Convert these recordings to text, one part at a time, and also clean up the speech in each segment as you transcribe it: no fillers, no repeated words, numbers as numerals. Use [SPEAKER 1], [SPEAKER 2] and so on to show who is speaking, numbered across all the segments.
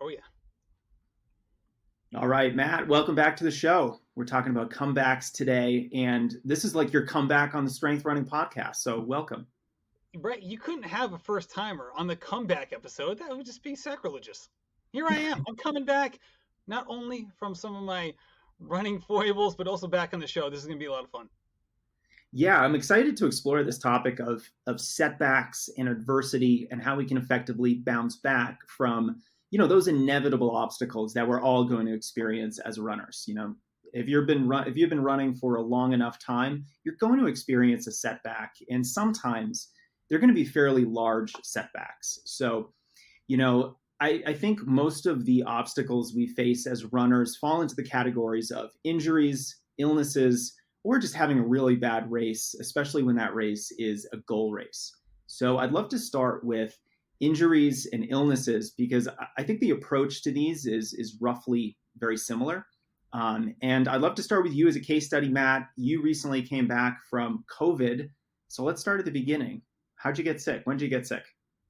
[SPEAKER 1] Oh yeah.
[SPEAKER 2] All right, Matt, welcome back to the show. We're talking about comebacks today, and this is like your comeback on the Strength Running podcast. So, welcome.
[SPEAKER 1] Right, you couldn't have a first timer on the comeback episode. That would just be sacrilegious. Here I am. I'm coming back, not only from some of my running foibles, but also back on the show. This is going to be a lot of fun.
[SPEAKER 2] Yeah, I'm excited to explore this topic of setbacks and adversity and how we can effectively bounce back from, those inevitable obstacles that we're all going to experience as runners. If you've been running for a long enough time, you're going to experience a setback, and sometimes they're going to be fairly large setbacks. So, I think most of the obstacles we face as runners fall into the categories of injuries, illnesses, or just having a really bad race, especially when that race is a goal race. So I'd love to start with injuries and illnesses because I think the approach to these is roughly very similar. And I'd love to start with you as a case study, Matt. You recently came back from COVID. So let's start at the beginning. How'd you get sick? When did you get sick?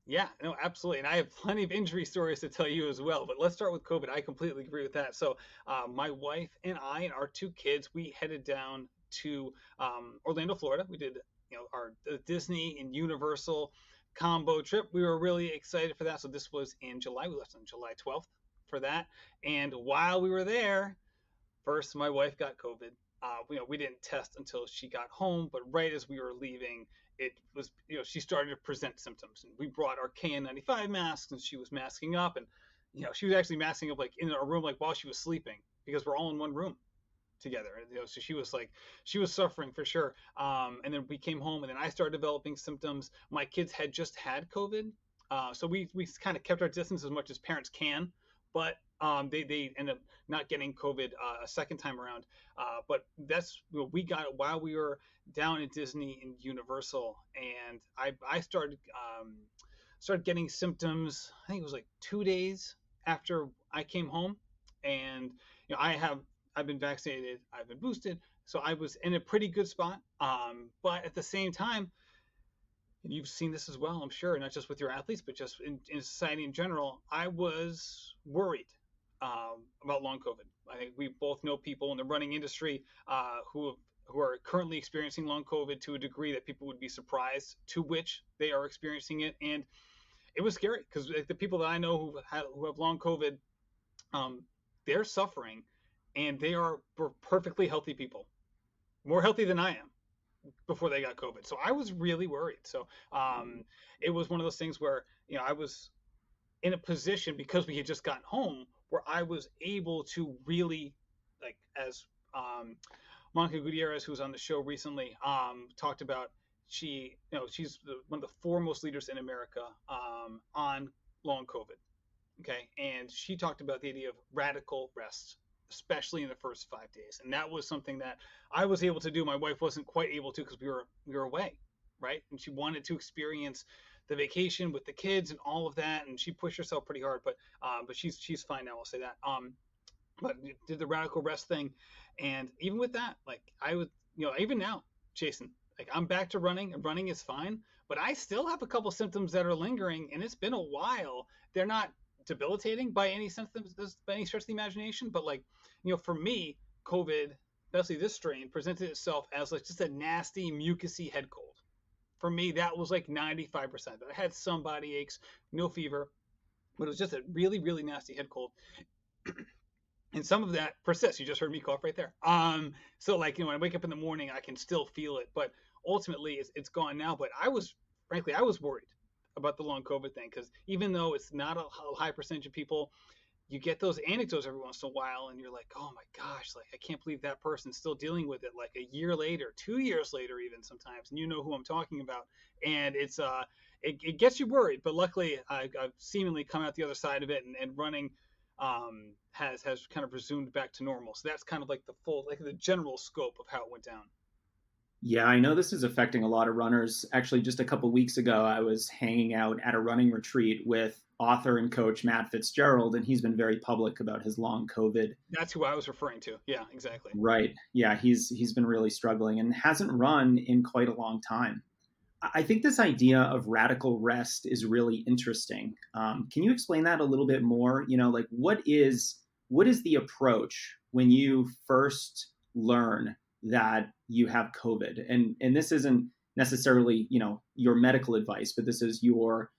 [SPEAKER 1] Yeah, no, absolutely. And I have plenty of injury stories to tell you as well. But let's start with COVID. I completely agree with that. So, my wife and I and our two kids, we headed down to Orlando, Florida. We did, our Disney and Universal combo trip. We were really excited for that. So this was in July. We left on July 12th for that. And while we were there, first my wife got COVID. We didn't test until she got home, but right as we were leaving, it was, she started to present symptoms. And we brought our KN95 masks, and she was masking up, and she was actually masking up like in a room, like while she was sleeping, because we're all in one room together. So she was suffering for sure. And then we came home, and then I started developing symptoms. My kids had just had COVID, so we kind of kept our distance as much as parents can, but they end up not getting COVID a second time around. But that's what we got it while we were down at Disney and Universal, and I started getting symptoms. I think it was like 2 days after I came home, and I've been vaccinated, I've been boosted, so I was in a pretty good spot. But at the same time, and you've seen this as well, I'm sure, not just with your athletes, but just in society in general, I was worried about long COVID. I think we both know people in the running industry who are currently experiencing long COVID to a degree that people would be surprised to which they are experiencing it, and it was scary because like, the people that I know who have long COVID, they're suffering, and were perfectly healthy people, more healthy than I am before they got COVID. So I was really worried. So it was one of those things where I was in a position because we had just gotten home where I was able to really, like, as Monica Gutierrez, who was on the show recently, talked about. She's one of the foremost leaders in America on long COVID. Okay, and she talked about the idea of radical rest, especially in the first 5 days, and that was something that I was able to do. My wife wasn't quite able to because we were away, right? And she wanted to experience the vacation with the kids and all of that, and she pushed herself pretty hard, but she's fine now. I'll say that. But did the radical rest thing, and even with that, like I would, even now, Jason, like I'm back to running, and running is fine, but I still have a couple symptoms that are lingering, and it's been a while. They're not debilitating by any sense, by any stretch of the imagination, but like, for me, COVID, especially this strain, presented itself as like just a nasty, mucusy head cold. For me, that was like 95%. I had some body aches, no fever, but it was just a really, really nasty head cold. And some of that persists. You just heard me cough right there. So like, when I wake up in the morning, I can still feel it, but ultimately it's gone now. But frankly, I was worried about the long COVID thing, because even though it's not a high percentage of people, you get those anecdotes every once in a while, and you're like, oh my gosh, like I can't believe that person's still dealing with it like a year later, 2 years later, even sometimes, and you know who I'm talking about. And it gets you worried, but luckily I've seemingly come out the other side of it, and running has kind of resumed back to normal. So that's kind of like the general scope of how it went down.
[SPEAKER 2] Yeah, I know this is affecting a lot of runners. Actually, just a couple weeks ago, I was hanging out at a running retreat with author and coach Matt Fitzgerald, and he's been very public about his long COVID.
[SPEAKER 1] That's who I was referring to. Yeah, exactly.
[SPEAKER 2] Right. Yeah, he's been really struggling and hasn't run in quite a long time. I think this idea of radical rest is really interesting. Can you explain that a little bit more? Like what is the approach when you first learn that you have COVID? And this isn't necessarily your medical advice, but this is your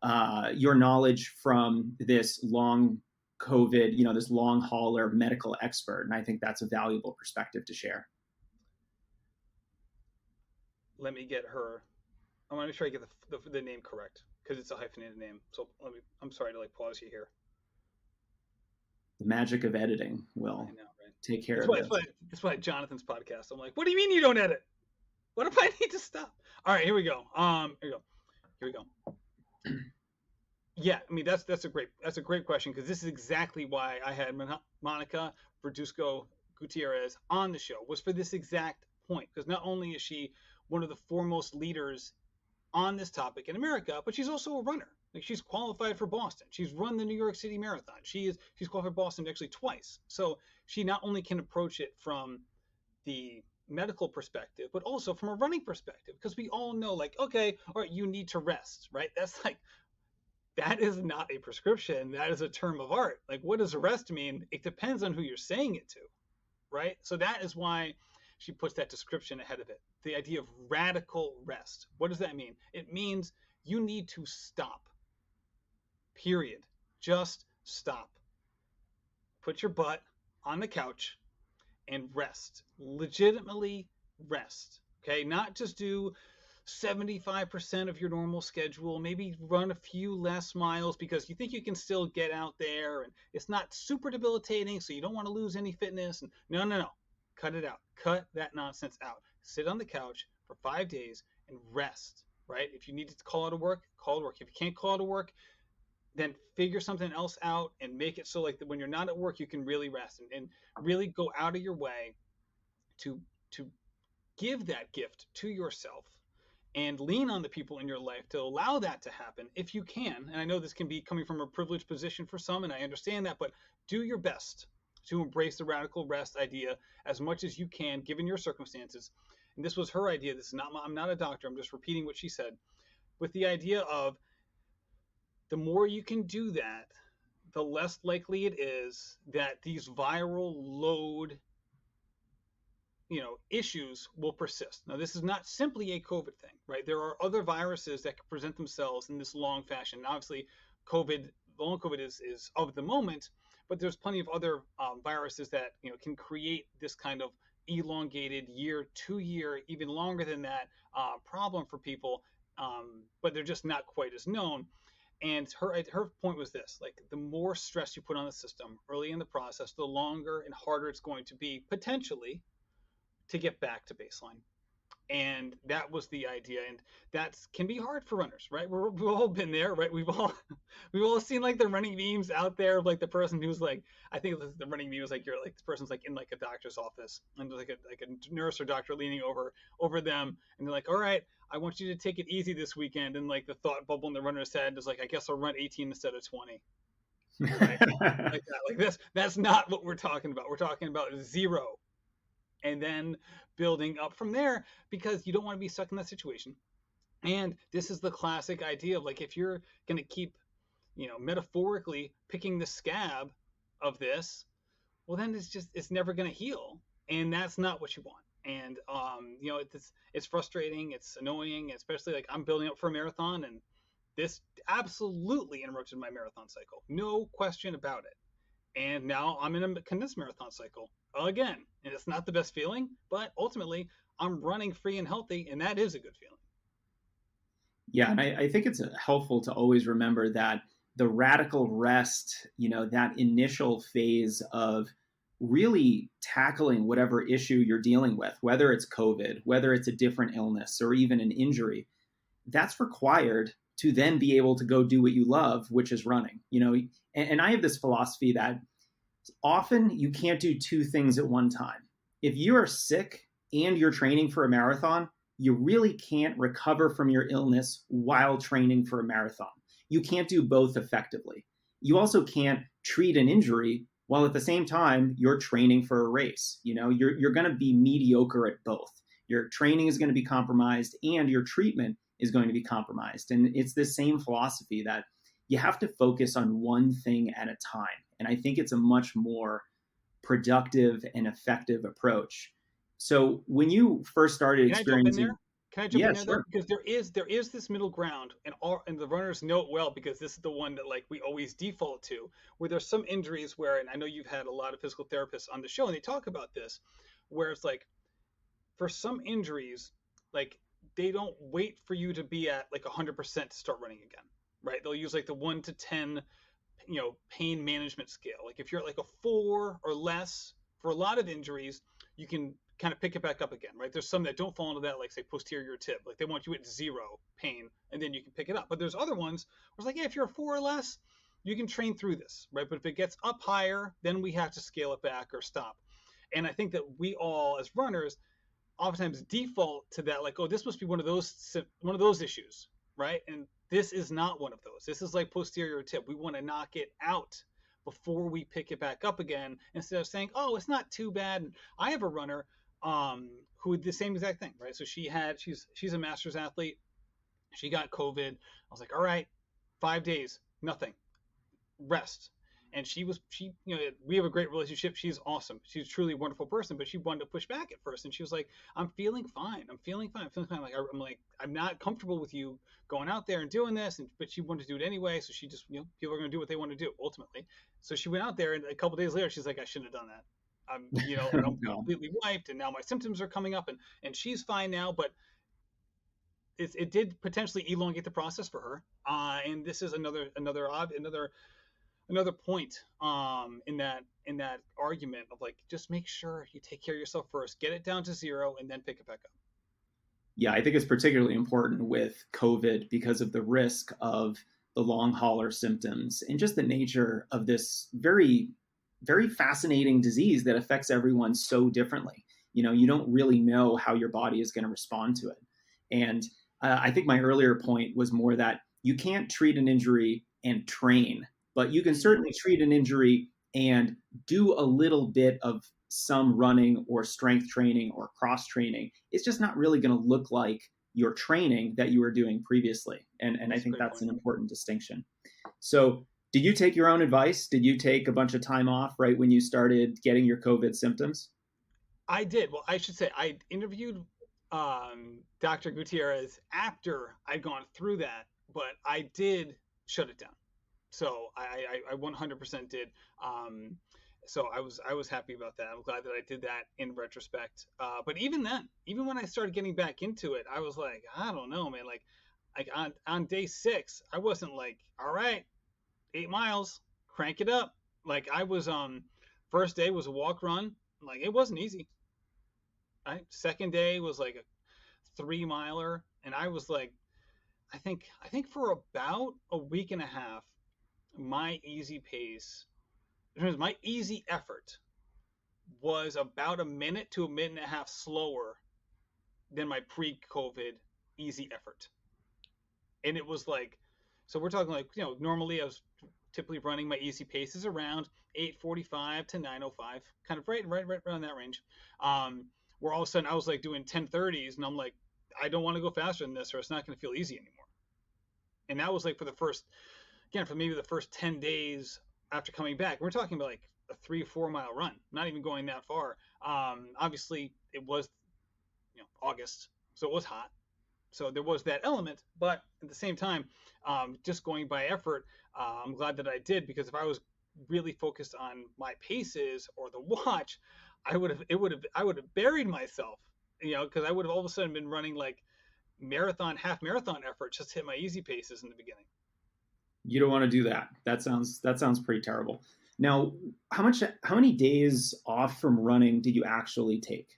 [SPEAKER 2] knowledge from this long COVID, this long hauler medical expert, and I think that's a valuable perspective to share.
[SPEAKER 1] Let me get her. I want to make sure I get the name correct because it's a hyphenated name. So I'm sorry to like pause you here.
[SPEAKER 2] The magic of editing will
[SPEAKER 1] I know, right?
[SPEAKER 2] take care
[SPEAKER 1] That's
[SPEAKER 2] of
[SPEAKER 1] why,
[SPEAKER 2] this.
[SPEAKER 1] that's why Jonathan's podcast. I'm like, what do you mean you don't edit? What if I need to stop? All right, here we go. Here we go. Yeah, I mean that's a great question because this is exactly why I had Monica Verduzco Gutierrez on the show, was for this exact point, because not only is she one of the foremost leaders on this topic in America, but she's also a runner. Like, she's qualified for Boston. She's run the New York City Marathon. She's qualified for Boston actually twice. So she not only can approach it from the medical perspective, but also from a running perspective, because we all know, like, okay, all right, you need to rest, right? That's like, that is not a prescription. That is a term of art. Like, what does rest mean? It depends on who you're saying it to, right? So that is why she puts that description ahead of it. The idea of radical rest. What does that mean? It means you need to stop. Period. Just stop. Put your butt on the couch and rest. Legitimately rest. Okay? Not just do 75% of your normal schedule, maybe run a few less miles because you think you can still get out there and it's not super debilitating, so you don't want to lose any fitness. And no. Cut it out. Cut that nonsense out. Sit on the couch for 5 days and rest, right? If you need to call out of work, call to work. If you can't call out of work, then figure something else out and make it so like that when you're not at work, you can really rest and really go out of your way to give that gift to yourself and lean on the people in your life to allow that to happen if you can. And I know this can be coming from a privileged position for some, and I understand that, but do your best to embrace the radical rest idea as much as you can, given your circumstances. And this was her idea. This is not I'm not a doctor. I'm just repeating what she said, with the idea of the more you can do that, the less likely it is that these viral load issues will persist. Now, this is not simply a COVID thing, right? There are other viruses that can present themselves in this long fashion. Now, obviously, long COVID is of the moment, but there's plenty of other viruses that can create this kind of elongated year, 2 year, even longer than that problem for people, but they're just not quite as known. And her point was this: like, the more stress you put on the system early in the process, the longer and harder it's going to be potentially to get back to baseline. And that was the idea, and that can be hard for runners, right? We've all been there, right? We've all seen like the running memes out there of like the person who's like, I think the running meme was like, you're like, this person's like in like a doctor's office, and there's like a nurse or doctor leaning over them, and they're like, all right, I want you to take it easy this weekend, and like the thought bubble in the runner's head is like, I guess I'll run 18 instead of 20. Right? Like that. Like this. That's not what we're talking about. We're talking about 0. And then building up from there, because you don't want to be stuck in that situation. And this is the classic idea of like, if you're going to keep, metaphorically picking the scab of this, well, then it's never going to heal. And that's not what you want. And, it's frustrating. It's annoying, especially like I'm building up for a marathon, and this absolutely interrupted my marathon cycle. No question about it. And now I'm in a condensed marathon cycle again. And it's not the best feeling, but ultimately I'm running free and healthy, and that is a good feeling.
[SPEAKER 2] Yeah, and I think it's helpful to always remember that the radical rest, that initial phase of really tackling whatever issue you're dealing with, whether it's COVID, whether it's a different illness, or even an injury, that's required to then be able to go do what you love, which is running. And I have this philosophy that often you can't do two things at one time. If you are sick and you're training for a marathon, you really can't recover from your illness while training for a marathon. You can't do both effectively. You also can't treat an injury while at the same time you're training for a race. You're going to be mediocre at both. your training is going to be compromised and your treatment is going to be compromised. And it's the same philosophy that you have to focus on one thing at a time. And I think it's a much more productive and effective approach. So when you first started
[SPEAKER 1] Can I jump in
[SPEAKER 2] experiencing,
[SPEAKER 1] there? Can I jump in
[SPEAKER 2] yeah,
[SPEAKER 1] there though?
[SPEAKER 2] sure.
[SPEAKER 1] Because there is this middle ground, and the runners know it well because this is the one that like we always default to. Where there's some injuries where, and I know you've had a lot of physical therapists on the show, and they talk about this, where it's like for some injuries, like they don't wait for you to be at like 100% to start running again, right? They'll use like the 1 to 10, pain management scale. Like if you're at like a 4 or less for a lot of injuries, you can kind of pick it back up again, right? There's some that don't fall into that, like say posterior tib, like they want you at 0 pain, and then you can pick it up. But there's other ones where it's like, yeah, if you're a 4 or less, you can train through this, right? But if it gets up higher, then we have to scale it back or stop. And I think that we all, as runners, oftentimes default to that, like, oh, this must be one of those issues, right? And this is not one of those. This is like posterior tip. We want to knock it out before we pick it back up again, instead of saying, oh, it's not too bad. And I have a runner who did the same exact thing, right? So she's a master's athlete. She got COVID. I was like, all right, 5 days, nothing, rest. And we have a great relationship. She's awesome. She's truly a wonderful person, but she wanted to push back at first. And she was like, I'm feeling fine. I'm feeling fine. I'm feeling fine. I'm not comfortable with you going out there and doing this. But she wanted to do it anyway. So she just, people are going to do what they want to do ultimately. So she went out there, and a couple days later, she's like, I shouldn't have done that. And I'm
[SPEAKER 2] No.
[SPEAKER 1] completely wiped. And now my symptoms are coming up, and she's fine now, but it did potentially elongate the process for her. And this is another point in that argument of like, just make sure you take care of yourself first, get it down to 0, and then pick it back up.
[SPEAKER 2] Yeah, I think it's particularly important with COVID because of the risk of the long hauler symptoms and just the nature of this very, very fascinating disease that affects everyone so differently. You don't really know how your body is going to respond to it. And I think my earlier point was more that you can't treat an injury and train, but you can certainly treat an injury and do a little bit of some running or strength training or cross training. It's just not really going to look like your training that you were doing previously. And I think that's an important distinction. So, did you take your own advice? Did you take a bunch of time off right when you started getting your COVID symptoms?
[SPEAKER 1] I did. Well, I should say I interviewed Dr. Gutierrez after I'd gone through that, but I did shut it down. So I 100% did. So I was happy about that. I'm glad that I did that in retrospect. But even then, even when I started getting back into it, I was like, I don't know, man. Like on day 6, I wasn't like, all right, 8 miles, crank it up. Like I was first day was a walk run. Like it wasn't easy. Right? Second day was like a 3 miler, and I was like, I think for about a week and a half, my easy pace, my easy effort was about a minute to a minute and a half slower than my pre-COVID easy effort. And it was like, so we're talking like, normally I was typically running my easy paces around 8:45 to 9:05, kind of right around that range. Where all of a sudden I was like doing 10:30s, and I'm like, I don't want to go faster than this, or it's not going to feel easy anymore. And that was like for maybe the first 10 days after coming back. We're talking about like a 3 or 4 mile run, not even going that far. Obviously, it was August, so it was hot. So there was that element, but at the same time, just going by effort, I'm glad that I did, because if I was really focused on my paces or the watch, I would have buried myself, because I would have all of a sudden been running like half marathon efforts just to hit my easy paces in the beginning.
[SPEAKER 2] You don't want to do that. That sounds pretty terrible. Now, how many days off from running did you actually take?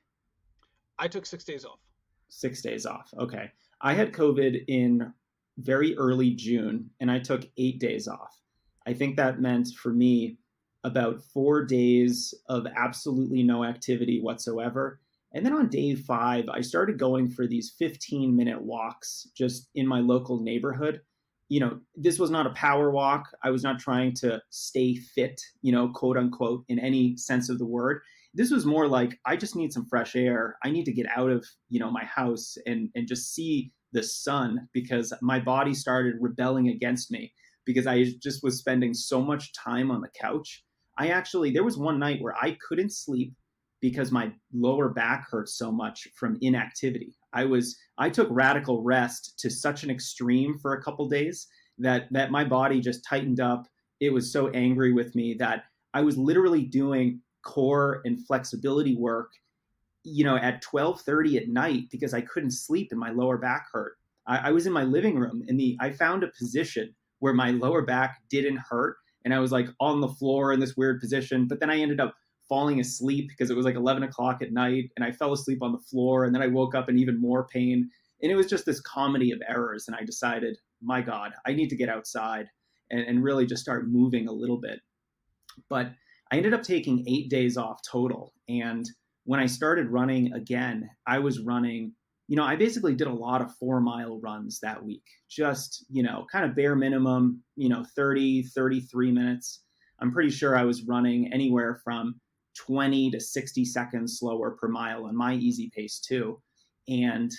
[SPEAKER 1] I took 6 days off.
[SPEAKER 2] 6 days off. Okay. I had COVID in very early June and I took 8 days off. I think that meant for me about 4 days of absolutely no activity whatsoever. And then on day 5, I started going for these 15-minute walks just in my local neighborhood. This was not a power walk. I was not trying to stay fit, quote unquote, in any sense of the word. This was more like, I just need some fresh air. I need to get out of, my house and just see the sun, because my body started rebelling against me because I just was spending so much time on the couch. There was one night where I couldn't sleep because my lower back hurt so much from inactivity. I took radical rest to such an extreme for a couple days that my body just tightened up. It was so angry with me that I was literally doing core and flexibility work, at 12:30 at night because I couldn't sleep and my lower back hurt. I was in my living room and I found a position where my lower back didn't hurt, and I was like on the floor in this weird position. But then I ended up falling asleep because it was like 11 o'clock at night, and I fell asleep on the floor, and then I woke up in even more pain. And it was just this comedy of errors. And I decided, my God, I need to get outside and really just start moving a little bit. But I ended up taking 8 days off total. And when I started running again, I was running, I basically did a lot of 4-mile runs that week, just, kind of bare minimum, 30, 33 minutes. I'm pretty sure I was running anywhere from 20 to 60 seconds slower per mile on my easy pace too. And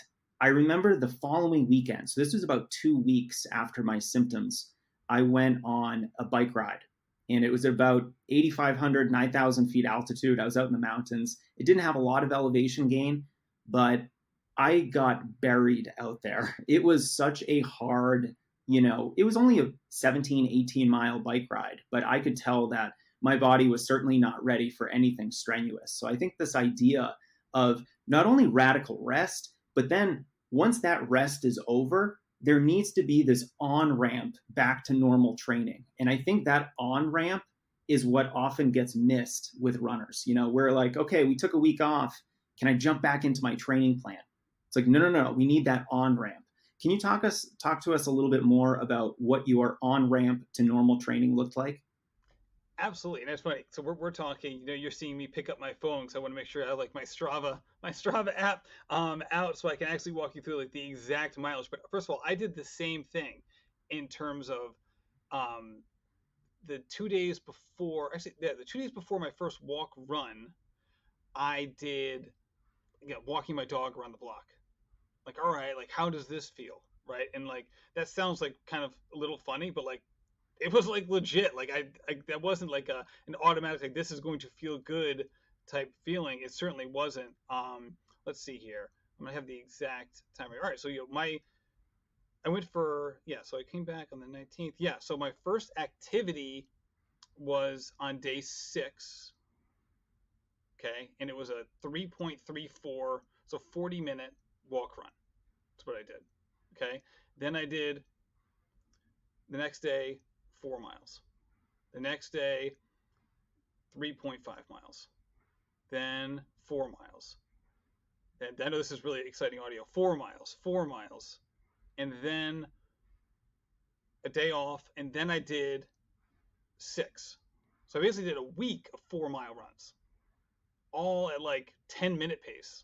[SPEAKER 2] I remember the following weekend, so this was about 2 weeks after my symptoms, I went on a bike ride. And it was about 8,500, 9,000 feet altitude. I was out in the mountains. It didn't have a lot of elevation gain, but I got buried out there. It was such a hard, it was only a 17, 18-mile bike ride, but I could tell that my body was certainly not ready for anything strenuous. So I think this idea of not only radical rest, but then once that rest is over, there needs to be this on-ramp back to normal training. And I think that on-ramp is what often gets missed with runners. We're like, okay, we took a week off. Can I jump back into my training plan? It's like, no. We need that on-ramp. Can you talk to us a little bit more about what your on-ramp to normal training looked like?
[SPEAKER 1] Absolutely, and that's funny. So we're talking. You're seeing me pick up my phone because I want to make sure I have like my Strava app out so I can actually walk you through like the exact mileage. But first of all, I did the same thing in terms of the 2 days before. Actually, yeah, the 2 days before my first walk run, I did walking my dog around the block. Like, all right, like how does this feel, right? And like that sounds like kind of a little funny, but like it was like legit. Like I that wasn't like an automatic like this is going to feel good type feeling. It certainly wasn't. Let's see here. I'm gonna have the exact time. All right, so I went for So I came back on the 19th. Yeah, so my first activity was on day 6. Okay, and it was a 3.34, so 40-minute walk run. That's what I did. Okay, then I did the next day 4 miles. The next day, 3.5 miles. Then 4 miles. And I know this is really exciting audio. 4 miles, 4 miles. And then a day off. And then I did 6. So I basically did a week of 4-mile runs, all at like 10-minute pace.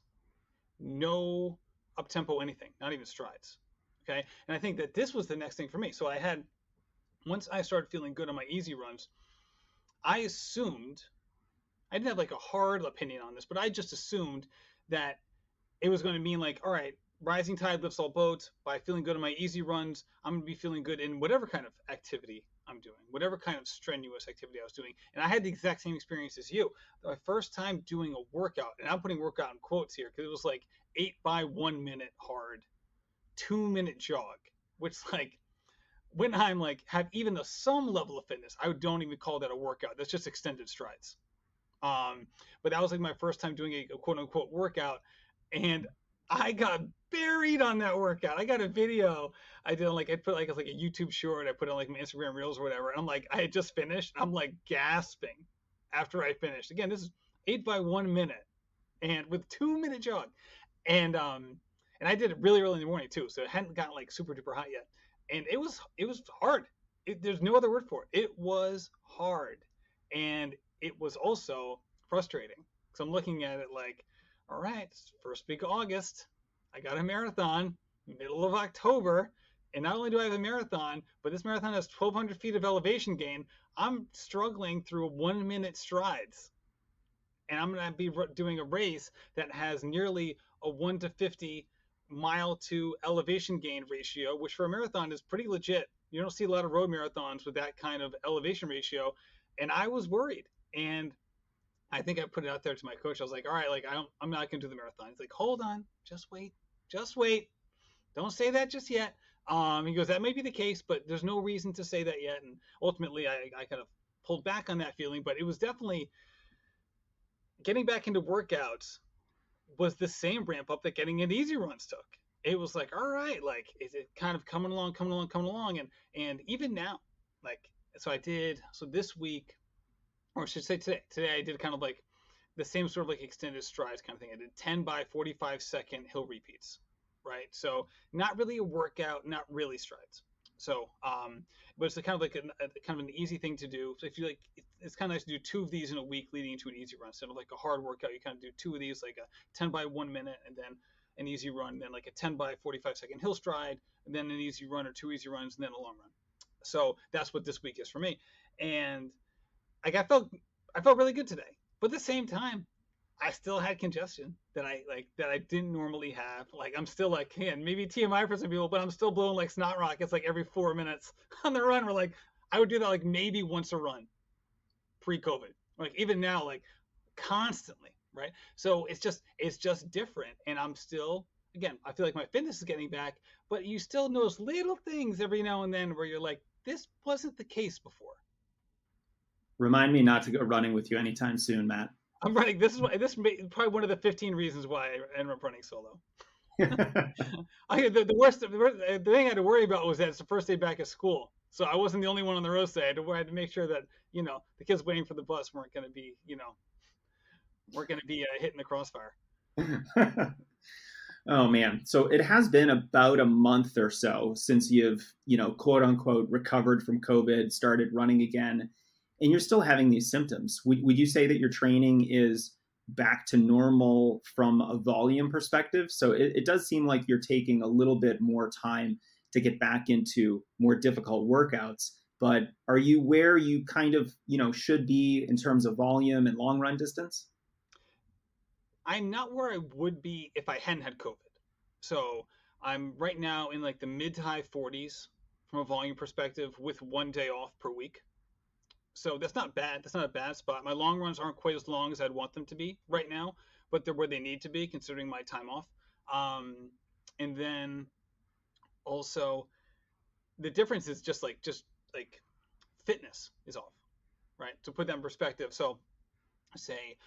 [SPEAKER 1] No up-tempo anything, not even strides. Okay. And I think that this was the next thing for me. So once I started feeling good on my easy runs, I assumed, I didn't have like a hard opinion on this, but I just assumed that it was going to mean like, all right, rising tide lifts all boats. By feeling good on my easy runs, I'm going to be feeling good in whatever kind of activity I'm doing, whatever kind of strenuous activity I was doing. And I had the exact same experience as you. My first time doing a workout, and I'm putting workout in quotes here because it was like 8 by 1 minute hard, 2-minute jog, which like, when I'm like have even some level of fitness, I don't even call that a workout. That's just extended strides. But that was like my first time doing a quote unquote workout, and I got buried on that workout. I got a video I did on I put like a YouTube short. I put on like my Instagram Reels or whatever. And I'm like, I had just finished. I'm like gasping after I finished. Again, this is 8 by 1 minute, and with 2-minute jog, and I did it really early in the morning too, so it hadn't gotten like super duper hot yet. And it was hard. There's no other word for it. It was hard. And it was also frustrating. So I'm looking at it like, all right, first week of August, I got a marathon, middle of October. And not only do I have a marathon, but this marathon has 1,200 feet of elevation gain. I'm struggling through 1-minute strides. and I'm going to be doing a race that has nearly a 1 to 50 mile to elevation gain ratio, which for a marathon is pretty legit. You don't see a lot of road marathons with that kind of elevation ratio. And I was worried. And I think I put it out there to my coach. I was like, all right, like I'm not going to do the marathon. He's like, hold on, just wait. Don't say that just yet. He goes, that may be the case, but there's no reason to say that yet. And ultimately, I kind of pulled back on that feeling, but it was definitely getting back into workouts was the same ramp up that getting into easy runs took. It was like, all right, like is it kind of coming along, and even now, like so this week, or I should say today I did kind of like the same sort of like extended strides kind of thing. I did 10 by 45-second hill repeats, right? So not really a workout, not really strides. So, but it's a kind of like kind of an easy thing to do. So if you like, it's kind of nice to do 2 of these in a week leading into an easy run. Instead of like a hard workout, you kind of do 2 of these, like a 10 by 1 minute, and then an easy run, then like a 10 by 45-second hill stride, and then an easy run or 2 easy runs, and then a long run. So that's what this week is for me. And like I felt really good today, but at the same time, I still had congestion that I didn't normally have. Like I'm still like, man, maybe TMI for some people, but I'm still blowing like snot rockets like every 4 minutes on the run. Where like I would do that like maybe once a run pre-COVID. Like even now, like constantly, right? So it's just different. And I'm still, again, I feel like my fitness is getting back, but you still notice little things every now and then where you're like, this wasn't the case before.
[SPEAKER 2] Remind me not to go running with you anytime soon, Matt.
[SPEAKER 1] I'm running. This is probably one of the 15 reasons why I ended up running solo. The worst, the thing I had to worry about was that it's the first day back at school, so I wasn't the only one on the road today. I had to make sure that the kids waiting for the bus weren't going to be hitting the crossfire.
[SPEAKER 2] Oh man, so it has been about a month or so since you've quote unquote recovered from COVID, started running again. And you're still having these symptoms. Would you say that your training is back to normal from a volume perspective? So it does seem like you're taking a little bit more time to get back into more difficult workouts. But are you where you kind of should be in terms of volume and long run distance?
[SPEAKER 1] I'm not where I would be if I hadn't had COVID. So I'm right now in like the mid to high 40s from a volume perspective with 1 day off per week. So that's not bad. That's not a bad spot. My long runs aren't quite as long as I'd want them to be right now, but they're where they need to be considering my time off. And then also the difference is just like fitness is off, right? To put that in perspective. So say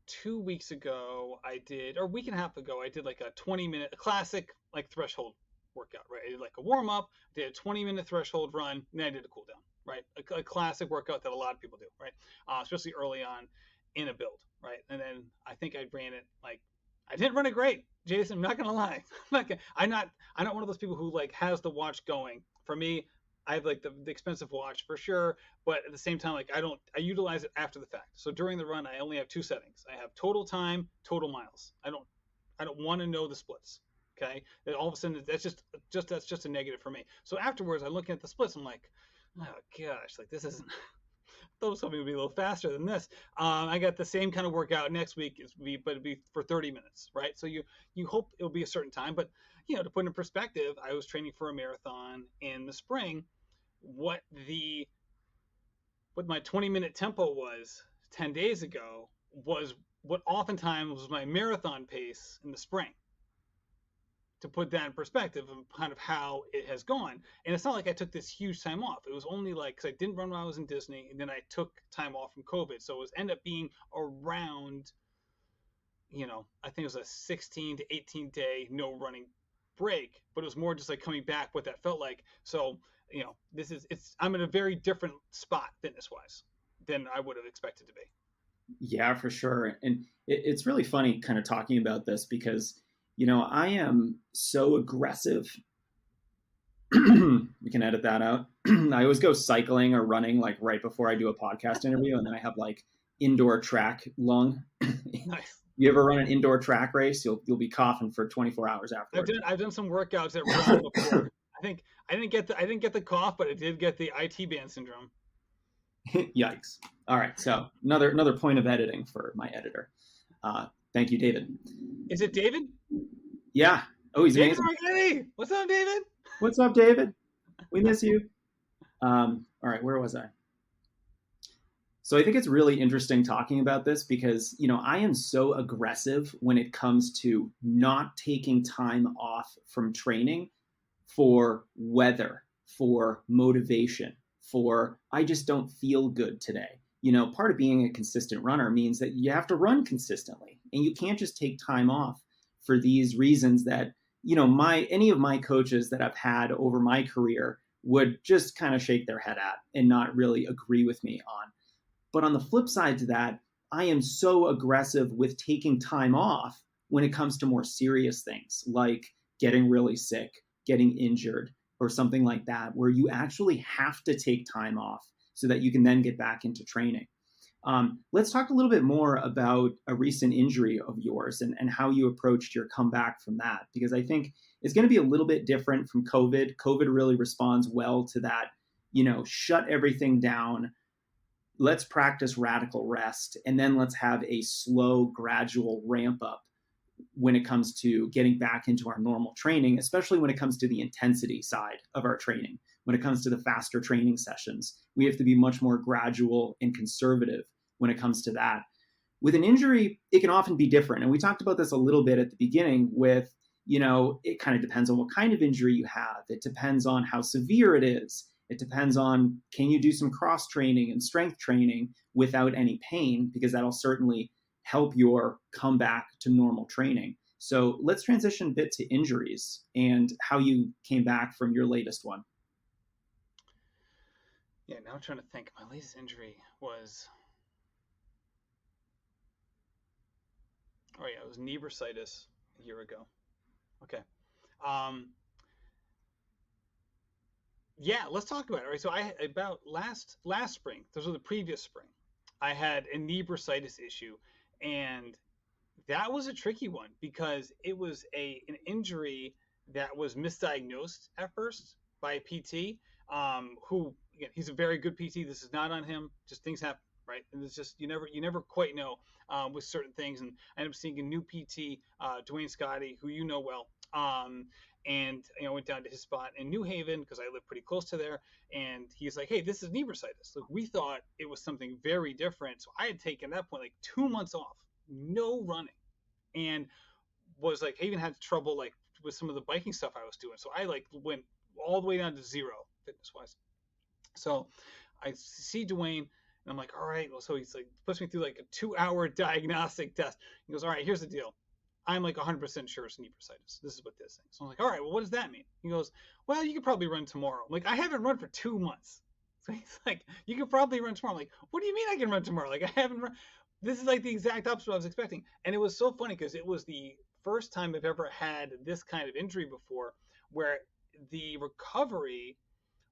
[SPEAKER 1] 2 weeks ago or a week and a half ago, I did like a 20-minute classic like threshold workout, right? I did like a warm up, did a 20-minute threshold run, and then I did a cool down. Right, a classic workout that a lot of people do, right? Especially early on in a build, right? And then I think I ran it like I didn't run it great, Jason. I'm not gonna lie. I'm not one of those people who like has the watch going. For me, I have like the expensive watch for sure, but at the same time, like I utilize it after the fact. So during the run, I only have 2 settings. I have total time, total miles. I don't want to know the splits. Okay, and all of a sudden that's just a negative for me. So afterwards, I'm looking at the splits. I'm like, oh gosh, like this isn't. I thought something would be a little faster than this. I got the same kind of workout next week, but it'd be for 30 minutes, right? So you hope it'll be a certain time, but to put in perspective, I was training for a marathon in the spring. What my 20-minute tempo was 10 days ago was what oftentimes was my marathon pace in the spring. To put that in perspective of kind of how it has gone. And it's not like I took this huge time off. It was only like, because I didn't run while I was in Disney, and then I took time off from COVID. So it was ended up being around, I think it was a 16 to 18 day no running break, but it was more just like coming back what that felt like. So, I'm in a very different spot fitness wise than I would have expected to be.
[SPEAKER 2] Yeah, for sure. And it's really funny kind of talking about this because I am so aggressive. We can edit that out. I always go cycling or running like right before I do a podcast interview, and then I have like indoor track lung.
[SPEAKER 1] Nice.
[SPEAKER 2] You ever run an indoor track race? You'll be coughing for 24 hours afterwards.
[SPEAKER 1] I've done some workouts at run before. I think I didn't get the cough, but I did get the IT band syndrome.
[SPEAKER 2] Yikes. All right. So another point of editing for my editor. Thank you, David.
[SPEAKER 1] Is it David?
[SPEAKER 2] Yeah. Oh, he's
[SPEAKER 1] David
[SPEAKER 2] amazing.
[SPEAKER 1] Margetti. What's up, David?
[SPEAKER 2] What's up, David? We miss you. All right. Where was I? So I think it's really interesting talking about this because, I am so aggressive when it comes to not taking time off from training for weather, for motivation, for I just don't feel good today. Part of being a consistent runner means that you have to run consistently and you can't just take time off for these reasons that, any of my coaches that I've had over my career would just kind of shake their head at and not really agree with me on. But on the flip side to that, I am so aggressive with taking time off when it comes to more serious things like getting really sick, getting injured, or something like that, where you actually have to take time off so that you can then get back into training. Let's talk a little bit more about a recent injury of yours and how you approached your comeback from that, because I think it's going to be a little bit different from COVID. COVID really responds well to that, shut everything down. Let's practice radical rest, and then let's have a slow, gradual ramp up when it comes to getting back into our normal training, especially when it comes to the intensity side of our training. When it comes to the faster training sessions, we have to be much more gradual and conservative when it comes to that. With an injury, it can often be different. And we talked about this a little bit at the beginning with, it kind of depends on what kind of injury you have. It depends on how severe it is. It depends on, can you do some cross training and strength training without any pain? Because that'll certainly help your comeback to normal training. So let's transition a bit to injuries and how you came back from your latest one.
[SPEAKER 1] Yeah, now I'm trying to think. My latest injury was, it was knee bursitis a year ago. Okay. Um, yeah, let's talk about it. All right. So about last spring, this was the previous spring, I had a knee bursitis issue, and that was a tricky one because it was an injury that was misdiagnosed at first by a PT, who, again, he's a very good PT. This is not on him. Just things happen, right? And it's just you never quite know with certain things. And I ended up seeing a new PT, Dwayne Scotty, who you know well. And I went down to his spot in New Haven because I live pretty close to there. And he's like, "Hey, this is knee bursitis." Look, we thought it was something very different. So I had taken at that point like 2 months off, no running, and was like, I even had trouble like with some of the biking stuff I was doing. So I like went all the way down to zero fitness wise. So I see Dwayne and I'm like, all right. Well, so he's like, puts me through like a 2-hour diagnostic test. He goes, all right, here's the deal. I'm like 100% sure it's knee bursitis. This is what this is. So I'm like, all right, well, what does that mean? He goes, well, you could probably run tomorrow. I'm like, I haven't run for 2 months. So he's like, you could probably run tomorrow. I'm like, what do you mean I can run tomorrow? Like, I haven't run. This is like the exact opposite I was expecting. And it was so funny because it was the first time I've ever had this kind of injury before where the recovery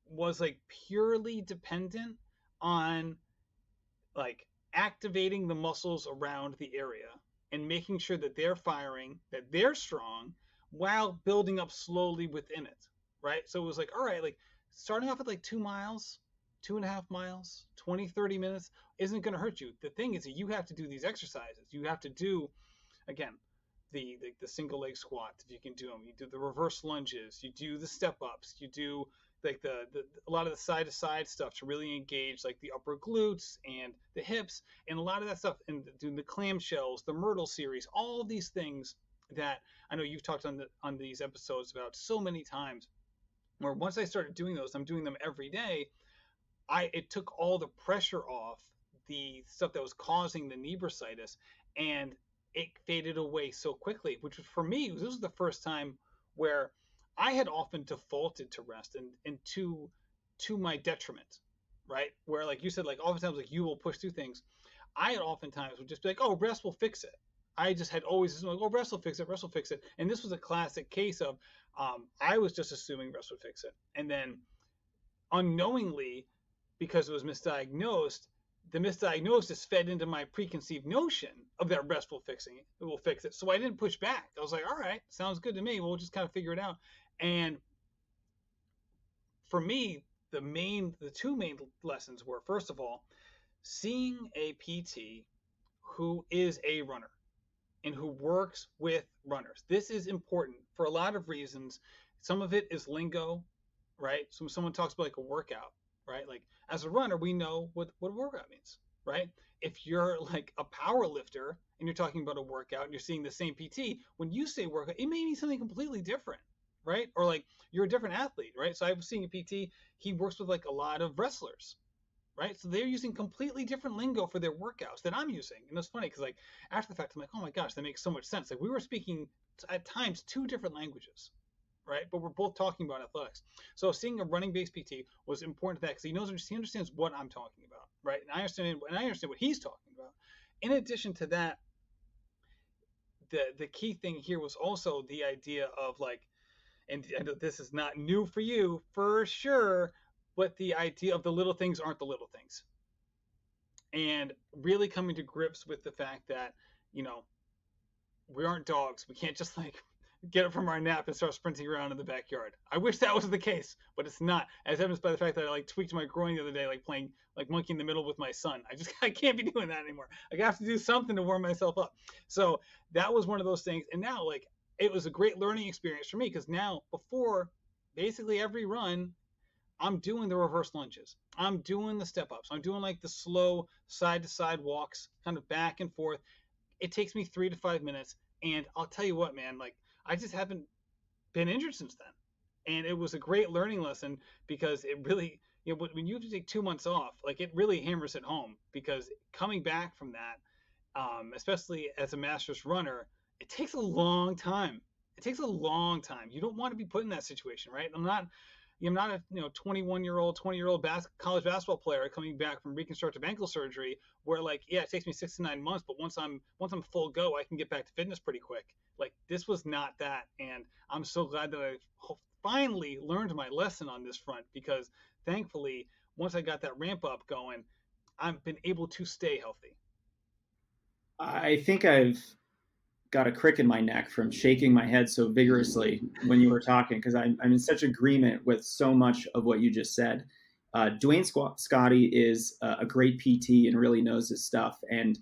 [SPEAKER 1] was like purely dependent on like activating the muscles around the area and making sure that they're firing, that they're strong while building up slowly within it. Right. So it was like, all right, like starting off at like 2 miles, 2.5 miles, 20, 30 minutes isn't going to hurt you. The thing is that you have to do these exercises. You have to do, again, the single leg squats if you can do them. You do the reverse lunges. You do the step ups. You do like the a lot of the side to side stuff to really engage like the upper glutes and the hips and a lot of that stuff, and doing the clamshells, the Myrtle series, all these things that I know you've talked on these episodes about so many times. Where once I started doing those, I'm doing them every day. It took all the pressure off the stuff that was causing the knee bursitis, and it faded away so quickly. Which was, for me, this was the first time where I had often defaulted to rest and to my detriment, right? Where like you said, like oftentimes like you will push through things. I had oftentimes would just be like, oh, rest will fix it. I just had always like, oh, rest will fix it, rest will fix it. And this was a classic case of I was just assuming rest would fix it, and then unknowingly, because it was misdiagnosed, the misdiagnosis fed into my preconceived notion of that rest will fix it. So I didn't push back. I was like, all right, sounds good to me. We'll just kind of figure it out. And for me, the two main lessons were, first of all, seeing a PT who is a runner and who works with runners. This is important for a lot of reasons. Some of it is lingo, right? So when someone talks about like a workout, right? Like as a runner, we know what a workout means, right? If you're like a power lifter and you're talking about a workout and you're seeing the same PT, when you say workout, it may mean something completely different, right? Or like you're a different athlete, right? So I was seeing a PT, he works with like a lot of wrestlers, right? So they're using completely different lingo for their workouts than I'm using. And it's funny because like after the fact, I'm like, oh my gosh, that makes so much sense. Like we were speaking at times two different languages, right? But we're both talking about athletics. So seeing a running based PT was important to that because he understands what I'm talking about, right? And I understand what he's talking about. In addition to that, the key thing here was also the idea of like, and this is not new for you for sure, but the idea of the little things aren't the little things, and really coming to grips with the fact that you know we aren't dogs. We can't just like get up from our nap and start sprinting around in the backyard. I wish that was the case, but it's not. As evidenced by the fact that I like tweaked my groin the other day, like playing like monkey in the middle with my son. I can't be doing that anymore. I have to do something to warm myself up. So that was one of those things. And now like it was a great learning experience for me because now before basically every run, I'm doing the reverse lunges. I'm doing the step ups. I'm doing like the slow side to side walks, kind of back and forth. It takes me 3 to 5 minutes. And I'll tell you what, man, like I just haven't been injured since then. And it was a great learning lesson because it really, when you have to take 2 months off, like it really hammers it home because coming back from that, especially as a master's runner, it takes a long time. It takes a long time. You don't want to be put in that situation, right? I'm not a 21-year-old, 20-year-old college basketball player coming back from reconstructive ankle surgery where like yeah it takes me 6 to 9 months, but once I'm full go I can get back to fitness pretty quick. Like this was not that, and I'm so glad that I finally learned my lesson on this front because thankfully once I got that ramp up going, I've been able to stay healthy.
[SPEAKER 2] I think I've got a crick in my neck from shaking my head so vigorously when you were talking because I'm in such agreement with so much of what you just said. Dwayne Scotty is a great PT and really knows his stuff. And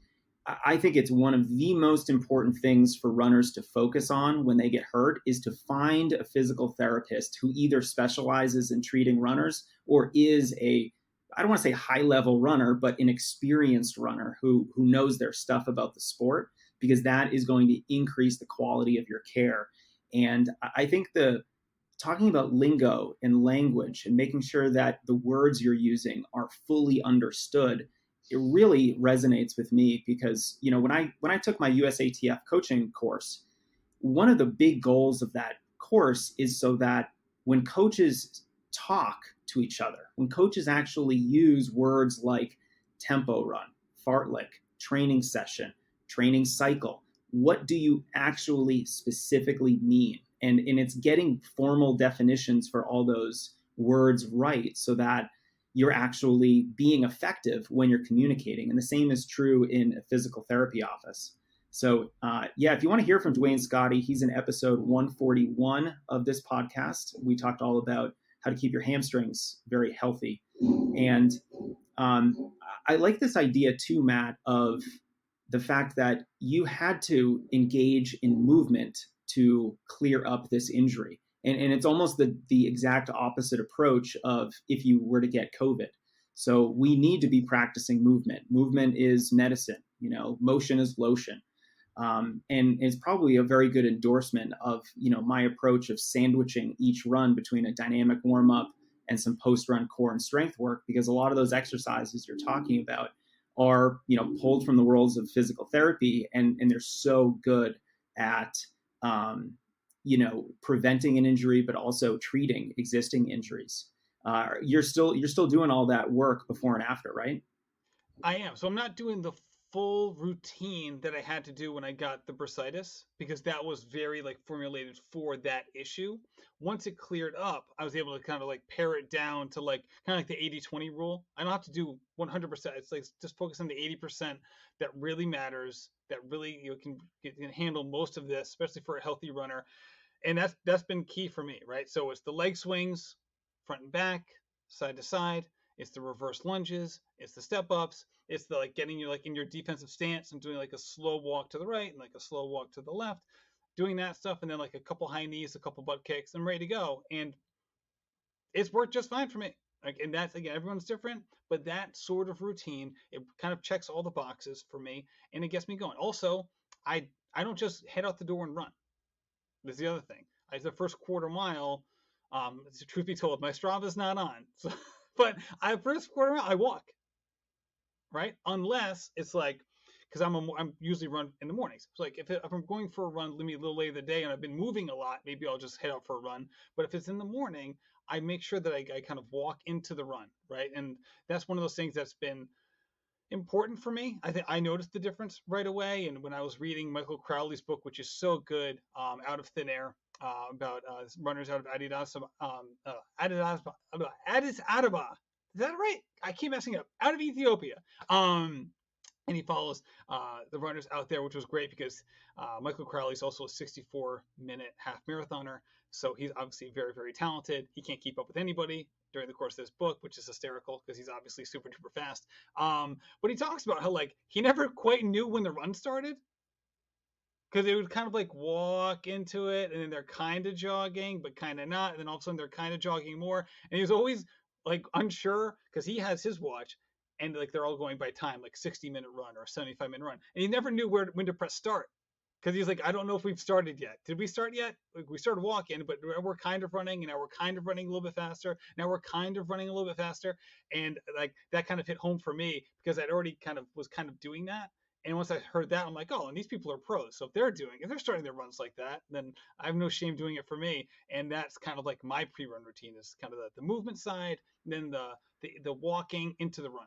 [SPEAKER 2] I think it's one of the most important things for runners to focus on when they get hurt is to find a physical therapist who either specializes in treating runners or is I don't want to say high level runner, but an experienced runner who knows their stuff about the sport, because that is going to increase the quality of your care. And I think talking about lingo and language and making sure that the words you're using are fully understood, it really resonates with me because when I took my USATF coaching course, one of the big goals of that course is so that when coaches talk to each other, when coaches actually use words like tempo run, fartlek, training session, training cycle, what do you actually specifically mean? And it's getting formal definitions for all those words right so that you're actually being effective when you're communicating. And the same is true in a physical therapy office. So if you want to hear from Dwayne Scotty, he's in episode 141 of this podcast. We talked all about how to keep your hamstrings very healthy. And I like this idea too, Matt, of the fact that you had to engage in movement to clear up this injury. And it's almost the exact opposite approach of if you were to get COVID. So we need to be practicing movement. Movement is medicine, motion is lotion. And it's probably a very good endorsement of, my approach of sandwiching each run between a dynamic warm-up and some post-run core and strength work, because a lot of those exercises you're talking about are, pulled from the worlds of physical therapy, and they're so good at, preventing an injury, but also treating existing injuries. You're still doing all that work before and after, right?
[SPEAKER 1] I am. So I'm not doing the full routine that I had to do when I got the bursitis because that was very like formulated for that issue. Once it cleared up, I was able to kind of like pare it down to like kind of like the 80-20 rule. I don't have to do 100%. It's like just focus on the 80% that really matters, that really can handle most of this, especially for a healthy runner. And that's been key for me, right? So it's the leg swings, front and back, side to side. It's the reverse lunges. It's the step ups. It's the like getting you like in your defensive stance and doing like a slow walk to the right and like a slow walk to the left, doing that stuff, and then like a couple high knees, a couple butt kicks. I'm ready to go, and it's worked just fine for me. Like, and that's again, everyone's different, but that sort of routine, it kind of checks all the boxes for me, and it gets me going. Also, I don't just head out the door and run. That's the other thing. The first quarter mile, truth be told, my Strava's not on, so, but I first quarter mile I walk, right? Unless it's like, because I'm usually run in the mornings. So like if I'm going for a run, maybe a little later in the day, and I've been moving a lot, maybe I'll just head out for a run. But if it's in the morning, I make sure that I kind of walk into the run, right? And that's one of those things that's been important for me. I think I noticed the difference right away. And when I was reading Michael Crowley's book, which is so good, Out of Thin Air, about runners out of Adidas, Addis Ababa. Is that right? I keep messing up. Out of Ethiopia. And he follows the runners out there, which was great because Michael Crowley is also a 64-minute half marathoner. So he's obviously very, very talented. He can't keep up with anybody during the course of this book, which is hysterical because he's obviously super duper fast. But he talks about how like he never quite knew when the run started because they would kind of like walk into it and then they're kind of jogging, but kind of not. And then all of a sudden they're kind of jogging more. And he was always like unsure because he has his watch and like they're all going by time, like 60-minute run or a 75-minute run. And he never knew when to press start because he's like, I don't know if we've started yet. Did we start yet? Like, we started walking, but we're kind of running, and now we're kind of running a little bit faster. Now we're kind of running a little bit faster. And like that kind of hit home for me because I'd already kind of doing that. And once I heard that, I'm like, oh, and these people are pros. So if they're starting their runs like that, then I have no shame doing it for me. And that's kind of like my pre-run routine is kind of the movement side, and then the walking into the run.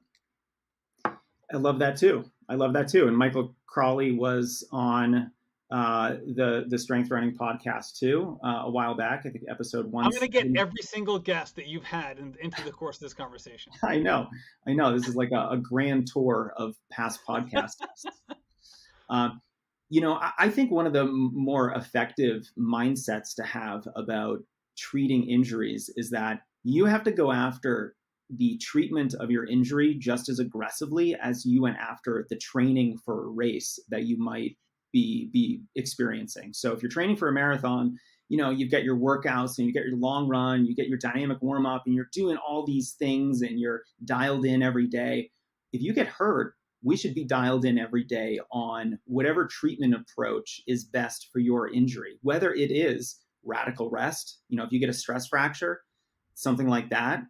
[SPEAKER 2] I love that too. And Michael Crawley was on the Strength Running podcast too a while back. I think episode 1.
[SPEAKER 1] I'm going to get every single guest that you've had into the course of this conversation.
[SPEAKER 2] I know. This is like a grand tour of past podcasts. I think one of the more effective mindsets to have about treating injuries is that you have to go after the treatment of your injury just as aggressively as you went after the training for a race that you might be experiencing. So if you're training for a marathon, you've got your workouts and you get your long run, you get your dynamic warm up, and you're doing all these things and you're dialed in every day. If you get hurt, we should be dialed in every day on whatever treatment approach is best for your injury, whether it is radical rest. If you get a stress fracture, something like that,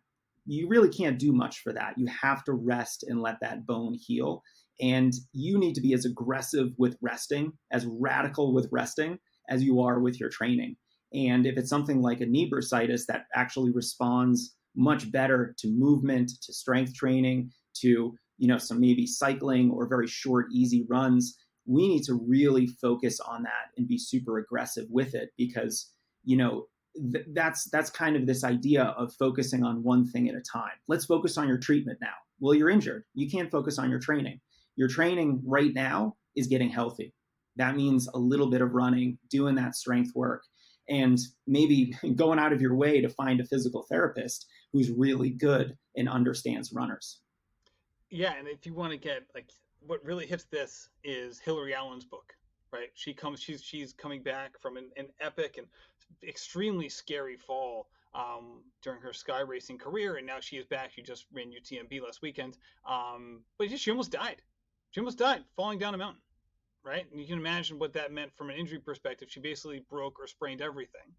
[SPEAKER 2] you really can't do much for that. You have to rest and let that bone heal. And you need to be as aggressive with resting, as radical with resting as you are with your training. And if it's something like a knee bursitis that actually responds much better to movement, to strength training, to some maybe cycling or very short, easy runs, we need to really focus on that and be super aggressive with it because, that's kind of this idea of focusing on one thing at a time. Let's focus on your treatment now. Well, you're injured. You can't focus on your training. Your training right now is getting healthy. That means a little bit of running, doing that strength work, and maybe going out of your way to find a physical therapist who's really good and understands runners.
[SPEAKER 1] Yeah, and if you want to get like what really hits this is Hillary Allen's book, right? She's coming back from an epic and extremely scary fall during her sky racing career, and now she is back. She just ran UTMB last weekend, but she almost died. She almost died falling down a mountain, right? And you can imagine what that meant from an injury perspective. She basically broke or sprained everything,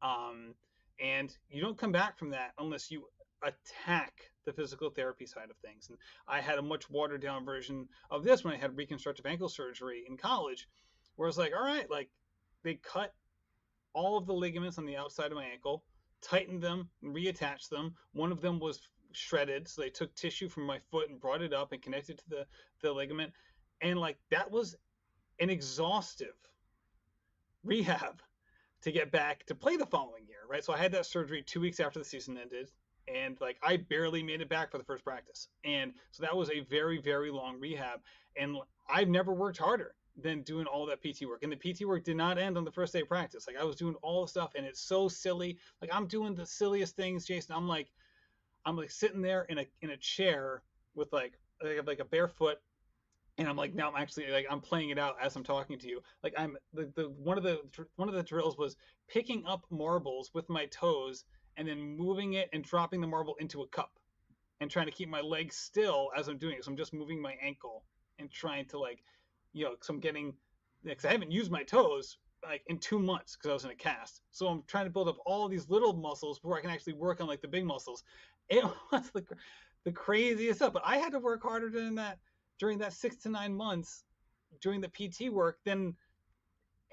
[SPEAKER 1] and you don't come back from that unless you attack the physical therapy side of things. And I had a much watered down version of this when I had reconstructive ankle surgery in college, where I was like, all right, like they cut all of the ligaments on the outside of my ankle, tightened them, and reattached them. One of them was shredded, so they took tissue from my foot and brought it up and connected to the ligament. And like that was an exhaustive rehab to get back to play the following year, right? So I had that surgery 2 weeks after the season ended, and like I barely made it back for the first practice. And so that was a very, very long rehab. And I've never worked harder than doing all that PT work. And the PT work did not end on the first day of practice. Like I was doing all the stuff, and it's so silly. Like I'm doing the silliest things, Jason. I'm like, I'm like sitting there in a chair with like a bare foot, and I'm like, now I'm actually like I'm playing it out as I'm talking to you. Like I'm the one of the drills was picking up marbles with my toes and then moving it and dropping the marble into a cup and trying to keep my legs still as I'm doing it. So I'm just moving my ankle and trying to like, so I'm getting, because I haven't used my toes like in 2 months because I was in a cast. So I'm trying to build up all these little muscles before I can actually work on like the big muscles. It was the craziest stuff, but I had to work harder during that 6 to 9 months doing the PT work than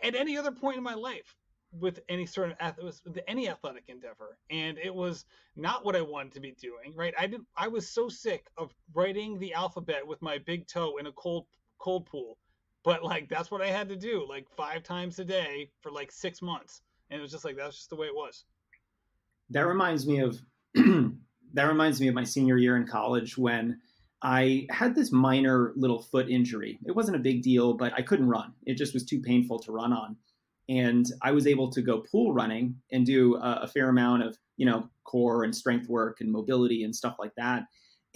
[SPEAKER 1] at any other point in my life with any sort of with any athletic endeavor. And it was not what I wanted to be doing, right? I was so sick of writing the alphabet with my big toe in a cold pool, but like that's what I had to do like 5 times a day for like 6 months. And it was just like that's just the way it was.
[SPEAKER 2] That reminds me of that reminds me of my senior year in college when I had this minor little foot injury. It wasn't a big deal, but I couldn't run. It just was too painful to run on. And I was able to go pool running and do a fair amount of, core and strength work and mobility and stuff like that.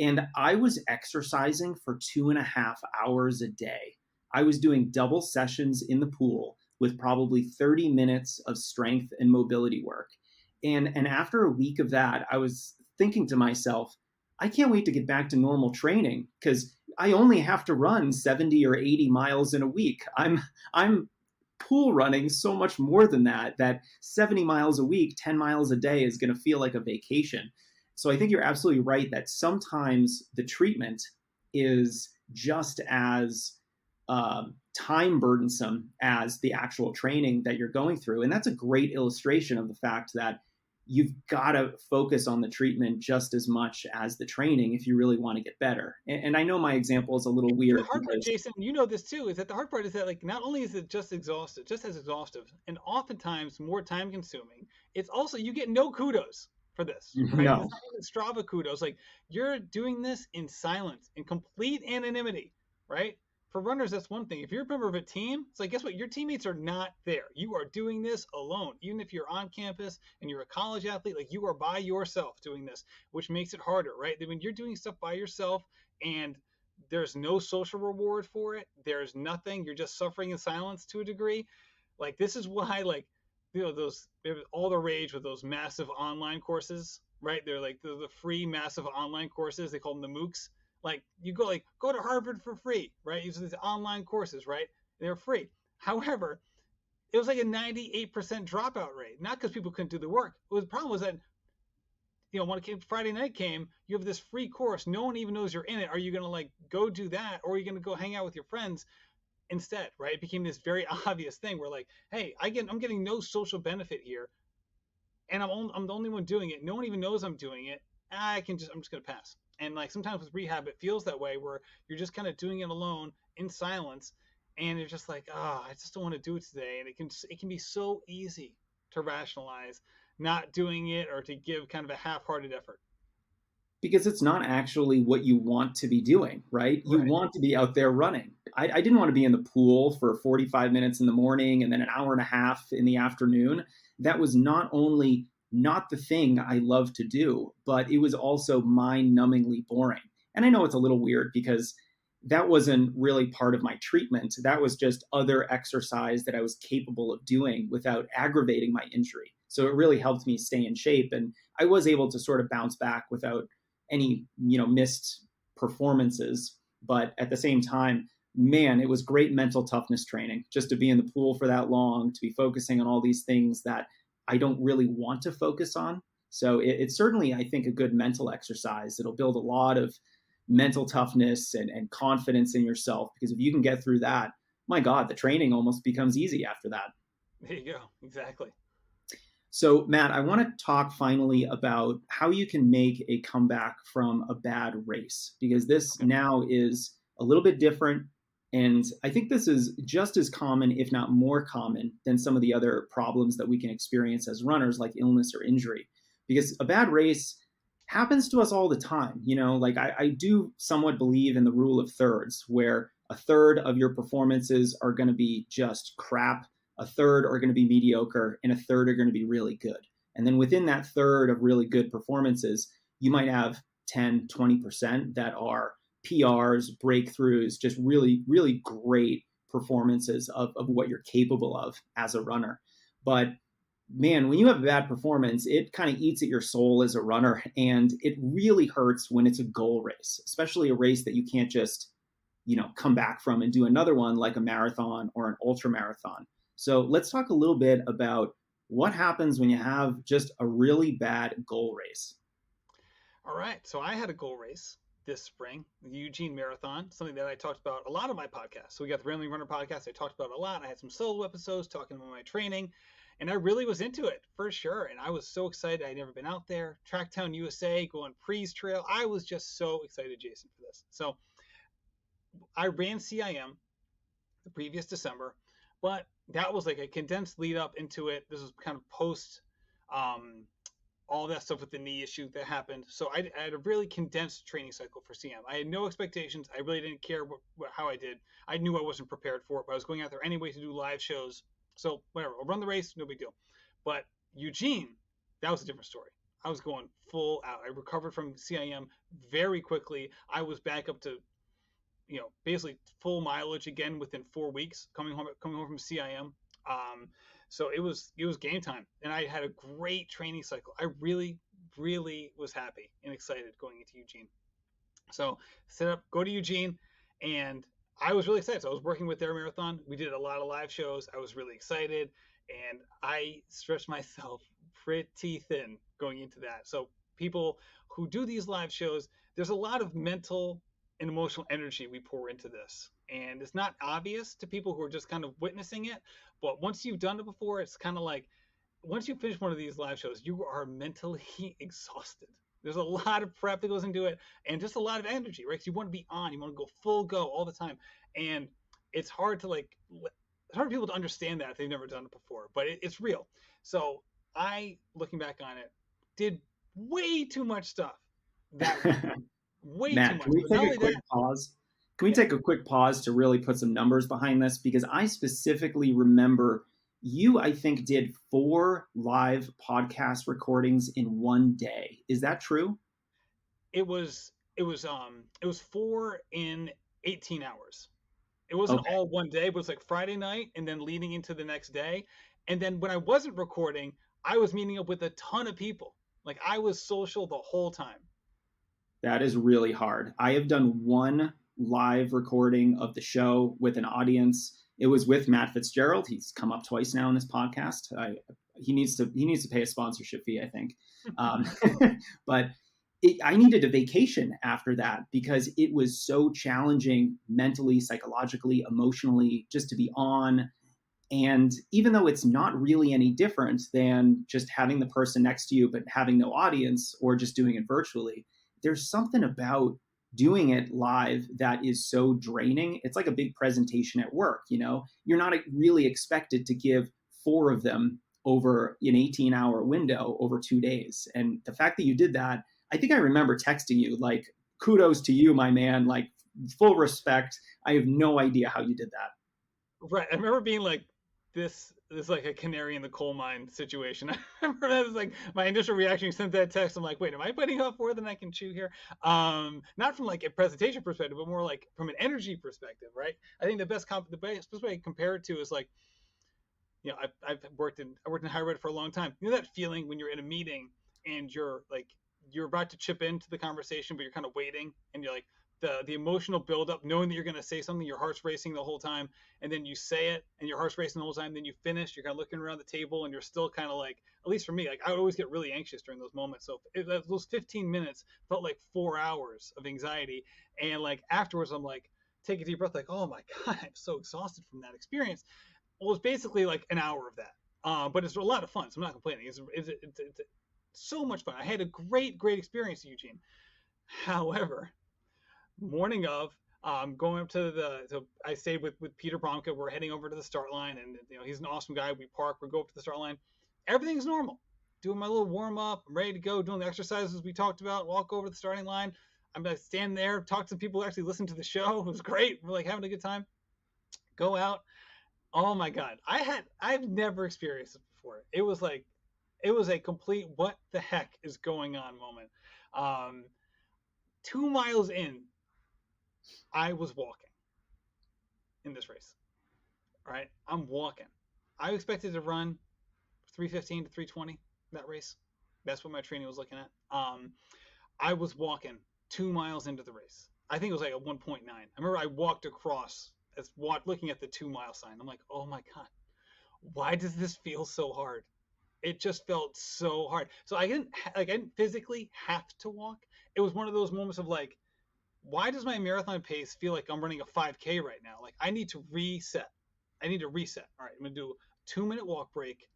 [SPEAKER 2] And I was exercising for 2.5 hours a day. I was doing double sessions in the pool with probably 30 minutes of strength and mobility work. And after a week of that, I was thinking to myself, I can't wait to get back to normal training because I only have to run 70 or 80 miles in a week. I'm pool running so much more than that 70 miles a week, 10 miles a day is going to feel like a vacation. So I think you're absolutely right that sometimes the treatment is just as time burdensome as the actual training that you're going through. And that's a great illustration of the fact that you've got to focus on the treatment just as much as the training if you really want to get better. And I know my example is a little weird.
[SPEAKER 1] The hard part, Jason, you know this too, is that the hard part is that like not only is it just as exhaustive, and oftentimes more time consuming, it's also you get no kudos for this, right?
[SPEAKER 2] No.
[SPEAKER 1] It's not even Strava kudos. Like you're doing this in silence, in complete anonymity, right? For runners, that's one thing. If you're a member of a team, it's like, guess what? Your teammates are not there. You are doing this alone. Even if you're on campus and you're a college athlete, like you are by yourself doing this, which makes it harder, right? When you're doing stuff by yourself and there's no social reward for it, there's nothing, you're just suffering in silence to a degree. Like this is why, like, those all the rage with those massive online courses, right? They're like the free massive online courses. They call them the MOOCs. Like you go to Harvard for free, right? Using these online courses, right? They're free. However, it was like a 98% dropout rate. Not because people couldn't do the work. The problem was that, when Friday night came, you have this free course. No one even knows you're in it. Are you going to like go do that? Or are you going to go hang out with your friends instead, right? It became this very obvious thing where like, hey, I'm getting no social benefit here. And I'm the only one doing it. No one even knows I'm doing it. I'm just going to pass. And like sometimes with rehab, it feels that way where you're just kind of doing it alone in silence, and you're just like, I just don't want to do it today. And it can be so easy to rationalize not doing it or to give kind of a half-hearted effort.
[SPEAKER 2] Because it's not actually what you want to be doing, right? You want to be out there running. I didn't want to be in the pool for 45 minutes in the morning and then an hour and a half in the afternoon. That was not only not the thing I love to do, but it was also mind-numbingly boring. And I know it's a little weird because that wasn't really part of my treatment. That was just other exercise that I was capable of doing without aggravating my injury. So it really helped me stay in shape. And I was able to sort of bounce back without any, missed performances. But at the same time, man, it was great mental toughness training just to be in the pool for that long, to be focusing on all these things that I don't really want to focus on. So it's certainly, I think, a good mental exercise. It'll build a lot of mental toughness and confidence in yourself, because if you can get through that, my God, the training almost becomes easy after that.
[SPEAKER 1] There you go. Exactly.
[SPEAKER 2] So, Matt, I want to talk finally about how you can make a comeback from a bad race, because this now is a little bit different. And I think this is just as common, if not more common, than some of the other problems that we can experience as runners, like illness or injury. Because a bad race happens to us all the time. Like I do somewhat believe in the rule of thirds, where a third of your performances are going to be just crap, a third are going to be mediocre, and a third are going to be really good. And then within that third of really good performances, you might have 10, 20% that are PRs, breakthroughs, just really, really great performances of what you're capable of as a runner. But man, when you have a bad performance, it kind of eats at your soul as a runner. And it really hurts when it's a goal race, especially a race that you can't just, come back from and do another one like a marathon or an ultra marathon. So let's talk a little bit about what happens when you have just a really bad goal race.
[SPEAKER 1] All right. So I had a goal race this spring, the Eugene Marathon, something that I talked about a lot on my podcast. So we got the Rambling Runner podcast. I talked about a lot. I had some solo episodes talking about my training, and I really was into it for sure. And I was so excited. I'd never been out there. Tracktown USA, going Prees Trail. I was just so excited, Jason, for this. So I ran CIM the previous December, but that was like a condensed lead up into it. This was kind of post um, all that stuff with the knee issue that happened. So I had a really condensed training cycle for CM. I had no expectations. I really didn't care how I did. I knew I wasn't prepared for it, but I was going out there anyway to do live shows. So whatever, I'll run the race, no big deal. But Eugene, that was a different story. I was going full out. I recovered from CIM very quickly. I was back up to, basically full mileage again within 4 weeks coming home from CIM. So it was game time, and I had a great training cycle. I really, really was happy and excited going into Eugene. So set up, go to Eugene, and I was really excited. So I was working with their marathon. We did a lot of live shows. I was really excited, and I stretched myself pretty thin going into that. So people who do these live shows, there's a lot of mental and emotional energy we pour into this. And it's not obvious to people who are just kind of witnessing it. But once you've done it before, it's kind of like once you finish one of these live shows, you are mentally exhausted. There's a lot of prep that goes into it and just a lot of energy, right? 'Cause you want to be on, you want to go full go all the time. And it's hard to it's hard for people to understand that if they've never done it before, but it's real. So I, looking back on it, did way too much stuff that week. Way too
[SPEAKER 2] Matt,
[SPEAKER 1] much.
[SPEAKER 2] can we
[SPEAKER 1] But not
[SPEAKER 2] take a
[SPEAKER 1] only
[SPEAKER 2] quick
[SPEAKER 1] that,
[SPEAKER 2] pause? Can we
[SPEAKER 1] yeah.
[SPEAKER 2] take a quick pause to really put some numbers behind this? Because I specifically remember you, I think, did 4 live podcast recordings in one day. Is that true?
[SPEAKER 1] It was 4 in 18 hours. It wasn't
[SPEAKER 2] Okay.
[SPEAKER 1] all one day, but it's like Friday night and then leading into the next day. And then when I wasn't recording, I was meeting up with a ton of people. Like I was social the whole time.
[SPEAKER 2] That is really hard. I have done one live recording of the show with an audience. It was with Matt Fitzgerald. He's come up twice now in this podcast. He needs to pay a sponsorship fee, I think. Um, but I needed a vacation after that because it was so challenging mentally, psychologically, emotionally, just to be on. And even though it's not really any different than just having the person next to you, but having no audience or just doing it virtually, there's something about doing it live that is so draining. It's like a big presentation at work. You're not really expected to give 4 of them over an 18-hour window over 2 days. And the fact that you did that, I think I remember texting you like, kudos to you, my man, like full respect. I have no idea how you did that.
[SPEAKER 1] Right. I remember being like, this is like a canary in the coal mine situation. I remember that was like my initial reaction. You sent that text. I'm like, wait, am I biting off more than I can chew here? Not from like a presentation perspective, but more like from an energy perspective, right? I think the best way to compare it to is like, I've worked in higher ed for a long time. You know that feeling when you're in a meeting and you're about to chip into the conversation, but you're kind of waiting, and you're like the emotional buildup, knowing that you're going to say something, your heart's racing the whole time, and then you say it, and your heart's racing the whole time. Then you finish, you're kind of looking around the table, and you're still kind of like, at least for me, like I would always get really anxious during those moments. So those 15 minutes felt like 4 hours of anxiety, and like afterwards, I'm like, take a deep breath, like, oh my god, I'm so exhausted from that experience. Well, it's basically like an hour of that. But it's a lot of fun, so I'm not complaining. It's so much fun. I had a great experience in Eugene. However, morning of, going up I stayed with Peter Bromka. We're heading over to the start line, and he's an awesome guy. We park, we go up to the start line. Everything's normal. Doing my little warm up. I'm ready to go. Doing the exercises we talked about. Walk over to the starting line. I'm gonna stand there, talk to people who actually listen to the show. It was great. We're like having a good time. Go out. Oh my god, I've never experienced it before. It was a complete what the heck is going on moment. Um, 2 miles in, I was walking in this race. All right, I'm walking. I expected to run 3:15 to 3:20 that race. That's what my training was looking at. I was walking 2 miles into the race. I think it was like a 1.9. I remember I walked across as looking at the 2 mile sign. I'm like, oh my god, why does this feel so hard? It just felt so hard. So I didn't physically have to walk. It was one of those moments of like, why does my marathon pace feel like I'm running a 5K right now? Like I need to reset. I need to reset. All right, I'm gonna do a 2 minute walk break.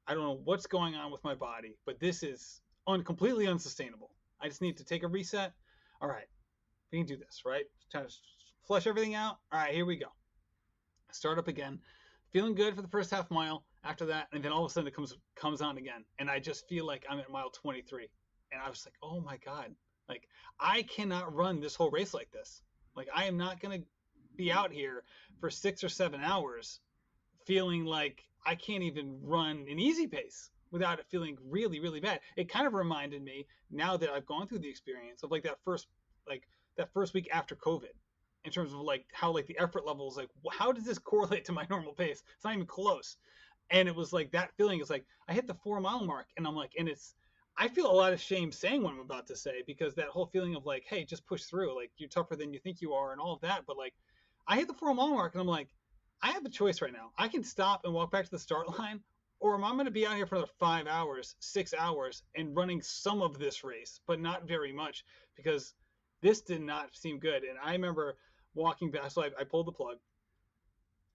[SPEAKER 1] I don't know what's going on with my body, but this is completely unsustainable. I just need to take a reset. All right, we can do this, right? Try to flush everything out. All right, here we go. Start up again. Feeling good for the first half mile after that, and then all of a sudden it comes on again, and I just feel like I'm at mile 23, and I was like, oh my god, like I cannot run this whole race like this. Like I am not gonna be out here for 6 or 7 hours feeling like I can't even run an easy pace without it feeling really, really bad. It kind of reminded me now that I've gone through the experience of like that first week after COVID, in terms of like how like the effort level is like, how does this correlate to my normal pace? It's not even close. And it was like that feeling is like I hit the 4 mile mark and I'm like, and it's I feel a lot of shame saying what I'm about to say because that whole feeling of like, hey, just push through, like you're tougher than you think you are and all of that. But like I hit the 4 mile mark and I'm like, I have a choice right now. I can stop and walk back to the start line, or am I going to be out here for another 5 hours, 6 hours, and running some of this race, but not very much because this did not seem good. And I remember walking back, so I pulled the plug.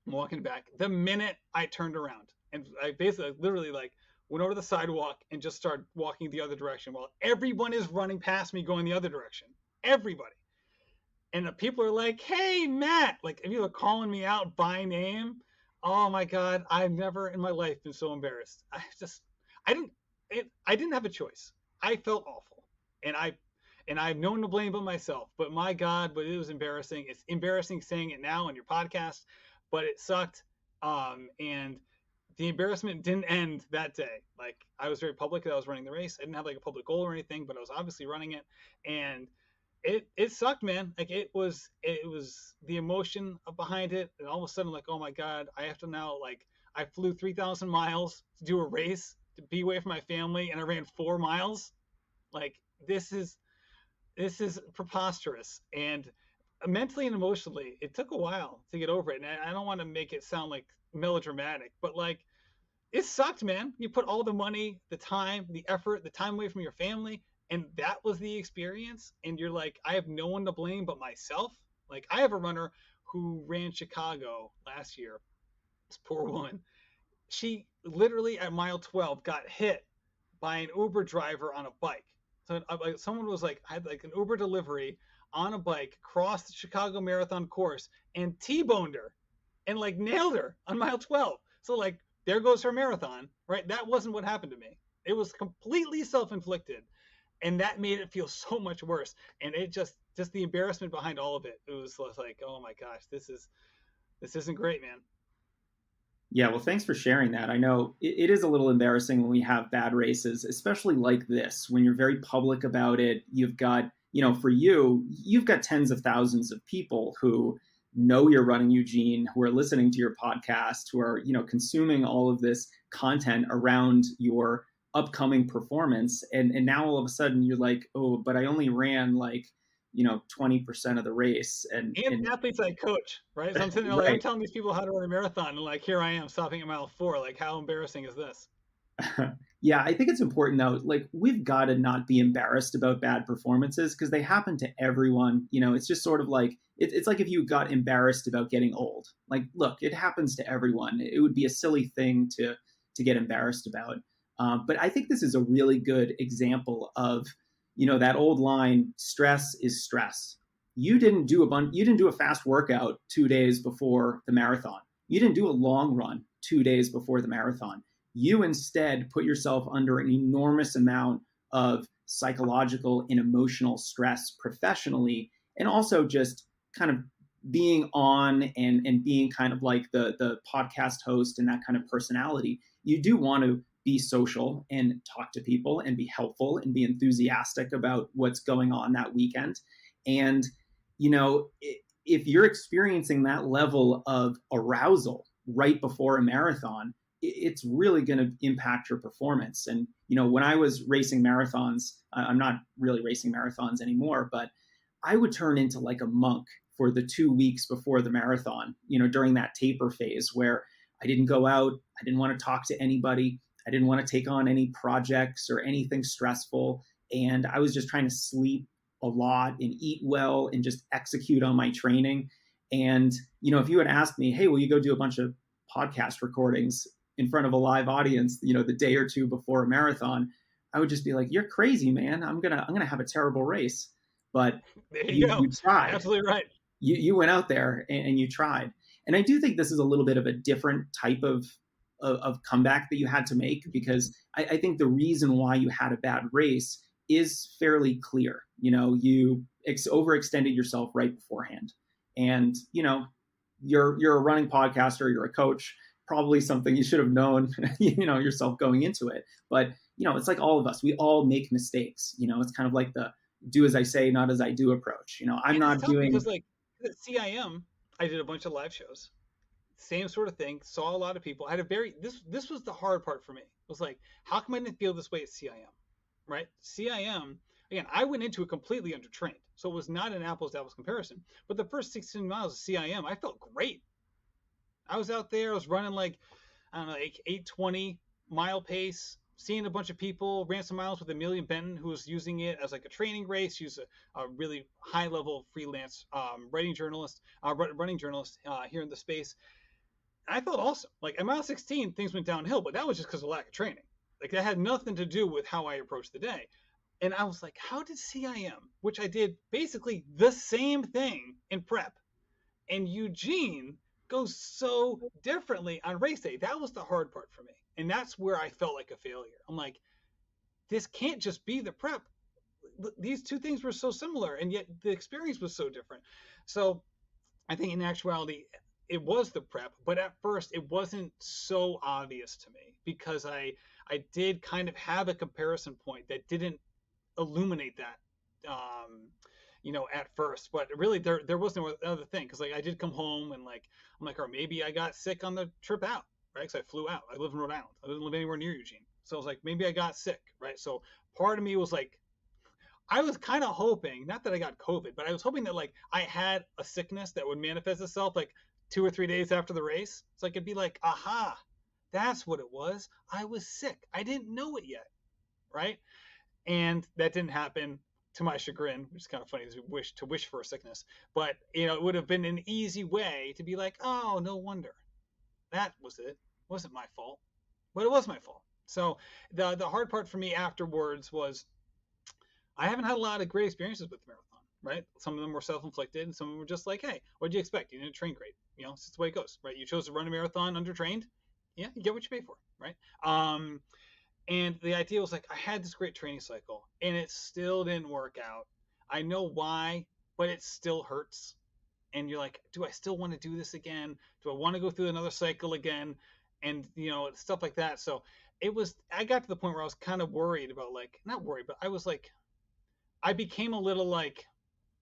[SPEAKER 1] I'm walking back. The minute I turned around, and I basically literally like went over the sidewalk and just started walking the other direction while everyone is running past me going the other direction. Everybody. And the people are like, "Hey, Matt!" Like, if you were calling me out by name, oh my god, I've never in my life been so embarrassed. I didn't, I didn't have a choice. I felt awful, and I have no one to blame but myself. But my god, but it was embarrassing. It's embarrassing saying it now on your podcast, but it sucked. And the embarrassment didn't end that day. Like, I was very public that I was running the race. I didn't have like a public goal or anything, but I was obviously running it, and it sucked, man. Like it was the emotion behind it, and all of a sudden, like, oh my god, I have to now like I flew 3,000 miles to do a race to be away from my family, and I ran 4 miles. Like this is preposterous, and mentally and emotionally, it took a while to get over it. And I don't want to make it sound like melodramatic, but like it sucked, man. You put all the money, the time, the effort, the time away from your family, and that was the experience. And you're like, I have no one to blame but myself. Like, I have a runner who ran Chicago last year. This poor woman. She literally at mile 12 got hit by an Uber driver on a bike. So someone was like, I had like an Uber delivery on a bike, crossed the Chicago Marathon course, and T-boned her and like nailed her on mile 12. So like there goes her marathon, right? That wasn't what happened to me. It was completely self-inflicted, and that made it feel so much worse. And it just the embarrassment behind all of it. It was like, oh my gosh, this isn't great, man.
[SPEAKER 2] Yeah, well, thanks for sharing that. I know it is a little embarrassing when we have bad races, especially like this, when you're very public about it. You've got, for you, you've got tens of thousands of people who know you're running Eugene, who are listening to your podcast, who are, consuming all of this content around your upcoming performance. And now all of a sudden you're like, oh, but I only ran like, 20% of the race. And
[SPEAKER 1] the athletes I coach, right? So I'm sitting there like, I'm telling these people how to run a marathon, and like, here I am stopping at mile 4. Like, how embarrassing is this?
[SPEAKER 2] Yeah, I think it's important though. Like, we've got to not be embarrassed about bad performances because they happen to everyone. It's just sort of like it's like if you got embarrassed about getting old. Like, look, it happens to everyone. It would be a silly thing to get embarrassed about. But I think this is a really good example of that old line: stress is stress. You didn't do a fast workout 2 days before the marathon. You didn't do a long run 2 days before the marathon. You instead put yourself under an enormous amount of psychological and emotional stress professionally, and also just kind of being on and being kind of like the podcast host and that kind of personality. You do want to be social and talk to people and be helpful and be enthusiastic about what's going on that weekend. And, if you're experiencing that level of arousal right before a marathon, it's really going to impact your performance. And, when I was racing marathons, I'm not really racing marathons anymore, but I would turn into like a monk for the 2 weeks before the marathon, during that taper phase where I didn't go out. I didn't want to talk to anybody. I didn't want to take on any projects or anything stressful. And I was just trying to sleep a lot and eat well and just execute on my training. And, if you had asked me, hey, will you go do a bunch of podcast recordings in front of a live audience, the day or two before a marathon, I would just be like, you're crazy, man. I'm going to have a terrible race. But
[SPEAKER 1] there you go.
[SPEAKER 2] You tried.
[SPEAKER 1] Absolutely right.
[SPEAKER 2] You went out there and you tried. And I do think this is a little bit of a different type of comeback that you had to make, because I think the reason why you had a bad race is fairly clear. You overextended yourself right beforehand. And, you're a running podcaster, you're a coach, probably something you should have known, yourself going into it. But, it's like all of us, we all make mistakes. It's kind of like the do as I say, not as I do approach. I'm not doing.
[SPEAKER 1] Because like at CIM, I did a bunch of live shows. Same sort of thing. Saw a lot of people. I had a very this was the hard part for me. It was like, how come I didn't feel this way at CIM? Right? CIM, again, I went into it completely undertrained. So it was not an apples to apples comparison. But the first 16 miles of CIM, I felt great. I was out there, I was running like, I don't know, like 8:20 mile pace, seeing a bunch of people, ran some miles with Amelia Benton, who was using it as like a training race. She's a really high level freelance running journalist here in the space. I felt awesome. Like at mile 16, things went downhill, but that was just because of lack of training. Like that had nothing to do with how I approached the day. And I was like, how did CIM, which I did basically the same thing in prep, and Eugene goes so differently on race day? That was the hard part for me. And that's where I felt like a failure. I'm like, this can't just be the prep. These two things were so similar, and yet the experience was so different. So I think in actuality, it was the prep, but at first it wasn't so obvious to me, because I did kind of have a comparison point that didn't illuminate that, at first. But really there was no other thing, because like I did come home and like I'm like, or maybe I got sick on the trip out, right? Because I flew out. I live in Rhode Island. I didn't live anywhere near Eugene. So I was like, maybe I got sick, right? So part of me was like, I was kind of hoping, not that I got COVID, but I was hoping that like I had a sickness that would manifest itself like 2 or 3 days after the race. So I could be like, aha, that's what it was. I was sick. I didn't know it yet, right? And that didn't happen, to my chagrin, which is kind of funny to wish for a sickness. But, it would have been an easy way to be like, oh, no wonder. That was it. It wasn't my fault. But it was my fault. So the hard part for me afterwards was I haven't had a lot of great experiences with the marathon, right? Some of them were self-inflicted, and some of them were just like, hey, what did you expect? You didn't train great. It's the way it goes, right? You chose to run a marathon undertrained. Yeah, you get what you pay for, right? And the idea was like, I had this great training cycle, and it still didn't work out. I know why, but it still hurts. And you're like, do I still want to do this again? Do I want to go through another cycle again? And, stuff like that. So I got to the point where I was kind of worried about, like, not worried, but I was like, I became a little like,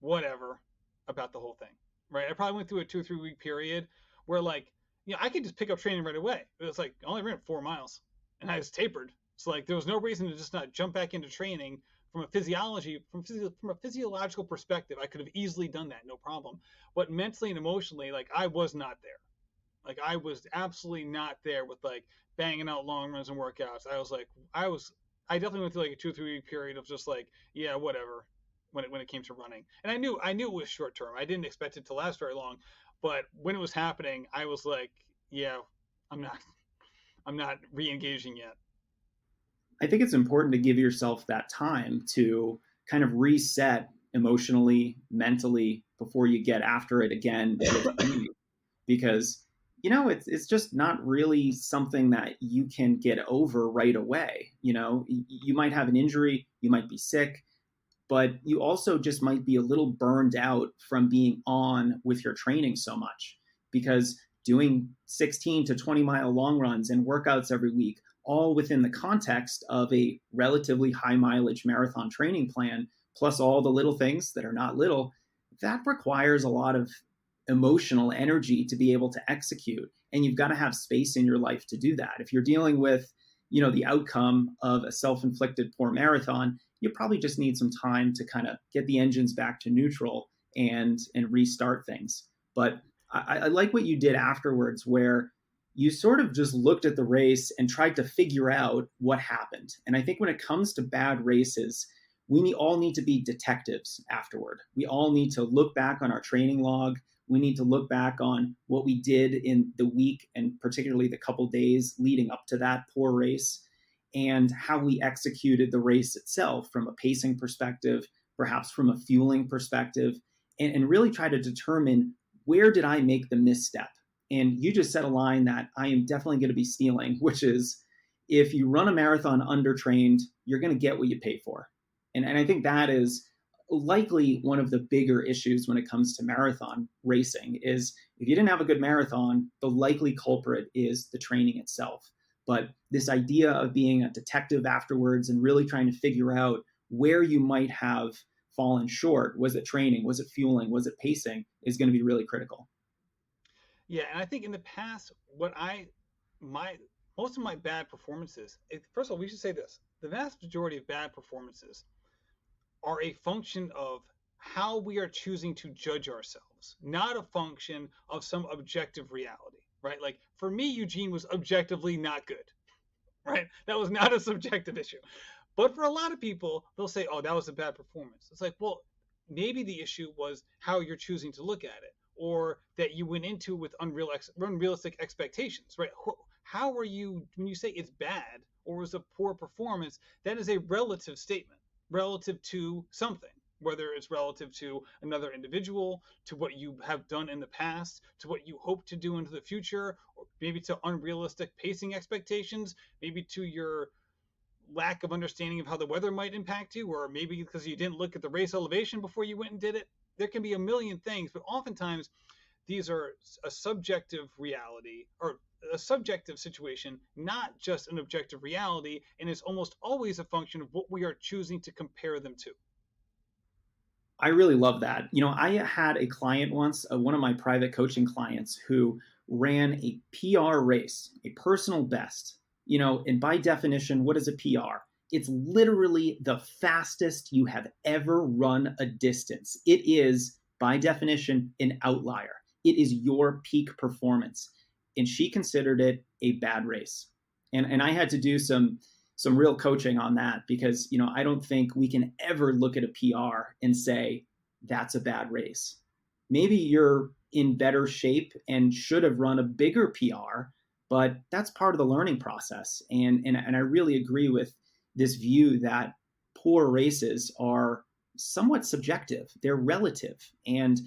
[SPEAKER 1] whatever about the whole thing, right? I probably went through a 2 or 3 week period where like, I could just pick up training right away. It was like, I only ran 4 miles and I was tapered. So like, there was no reason to just not jump back into training from a physiological perspective. I could have easily done that, no problem. But mentally and emotionally, like I was not there. Like I was absolutely not there with like banging out long runs and workouts. I definitely went through like a 2 or 3 week period of just like, yeah, whatever, when it came to running. And I knew it was short term. I didn't expect it to last very long, but when it was happening, I was like, yeah, I'm not re-engaging yet.
[SPEAKER 2] I think it's important to give yourself that time to kind of reset emotionally, mentally, before you get after it again. Because, it's just not really something that you can get over right away. You might have an injury, you might be sick, but you also just might be a little burned out from being on with your training so much, because doing 16 to 20 mile long runs and workouts every week, all within the context of a relatively high mileage marathon training plan, plus all the little things that are not little, that requires a lot of emotional energy to be able to execute. And you've got to have space in your life to do that. If you're dealing with, the outcome of a self-inflicted poor marathon, you probably just need some time to kind of get the engines back to neutral and restart things. But I like what you did afterwards, where you sort of just looked at the race and tried to figure out what happened. And I think when it comes to bad races, we all need to be detectives afterward. We all need to look back on our training log. We need to look back on what we did in the week, and particularly the couple days leading up to that poor race, and how we executed the race itself from a pacing perspective, perhaps from a fueling perspective, and really try to determine, where did I make the misstep? And you just said a line that I am definitely going to be stealing, which is, if you run a marathon undertrained, you're going to get what you pay for. And I think that is likely one of the bigger issues when it comes to marathon racing, is if you didn't have a good marathon, the likely culprit is the training itself. But this idea of being a detective afterwards and really trying to figure out where you might have fallen short, was it training, was it fueling, was it pacing, is going to be really critical.
[SPEAKER 1] Yeah, and I think in the past, my most of my bad performances. First of all, we should say this: the vast majority of bad performances are a function of how we are choosing to judge ourselves, not a function of some objective reality, right? Like for me, Eugene was objectively not good, right? That was not a subjective issue. But for a lot of people, they'll say, oh, that was a bad performance. It's like, well, maybe the issue was how you're choosing to look at it, or that you went into it with unrealistic expectations, right? How are you, when you say it's bad or was a poor performance, that is a relative statement, relative to something, whether it's relative to another individual, to what you have done in the past, to what you hope to do into the future, or maybe to unrealistic pacing expectations, maybe to your lack of understanding of how the weather might impact you, or maybe because you didn't look at the race elevation before you went and did it. There can be a million things, but oftentimes these are a subjective reality, or a subjective situation, not just an objective reality, and it's almost always a function of what we are choosing to compare them to.
[SPEAKER 2] I really love that. I had a client once, one of my private coaching clients, who ran a PR race, a personal best. And by definition, what is a PR? It's literally the fastest you have ever run a distance. It is, by definition, an outlier. It is your peak performance. And she considered it a bad race. And I had to do some real coaching on that, because I don't think we can ever look at a PR and say that's a bad race. Maybe you're in better shape and should have run a bigger PR, but that's part of the learning process. And I really agree with this view that poor races are somewhat subjective. They're relative. And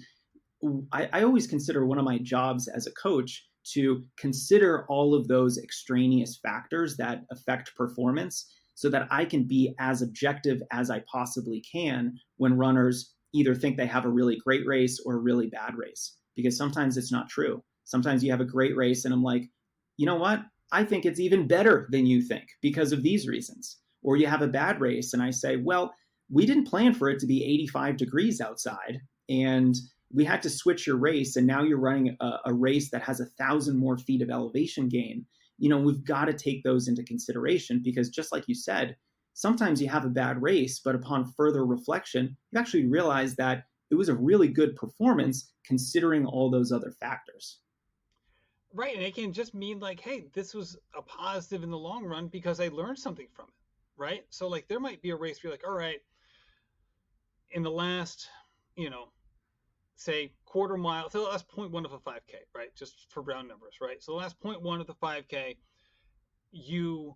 [SPEAKER 2] I always consider one of my jobs as a coach to consider all of those extraneous factors that affect performance, so that I can be as objective as I possibly can when runners either think they have a really great race or a really bad race. Because sometimes it's not true. Sometimes you have a great race and I'm like, you know what? I think it's even better than you think because of these reasons. Or you have a bad race and I say, well, we didn't plan for it to be 85 degrees outside, and we had to switch your race, and now you're running a race that has 1,000 more feet of elevation gain. We've got to take those into consideration, because just like you said, sometimes you have a bad race, but upon further reflection, you actually realize that it was a really good performance considering all those other factors.
[SPEAKER 1] Right, and it can just mean like, hey, this was a positive in the long run because I learned something from it, right? So like there might be a race where you're like, all right, in the last, you know, say quarter mile, so the last 0.1 of a 5K, right? Just for round numbers, right? So the last 0.1 of the 5K, you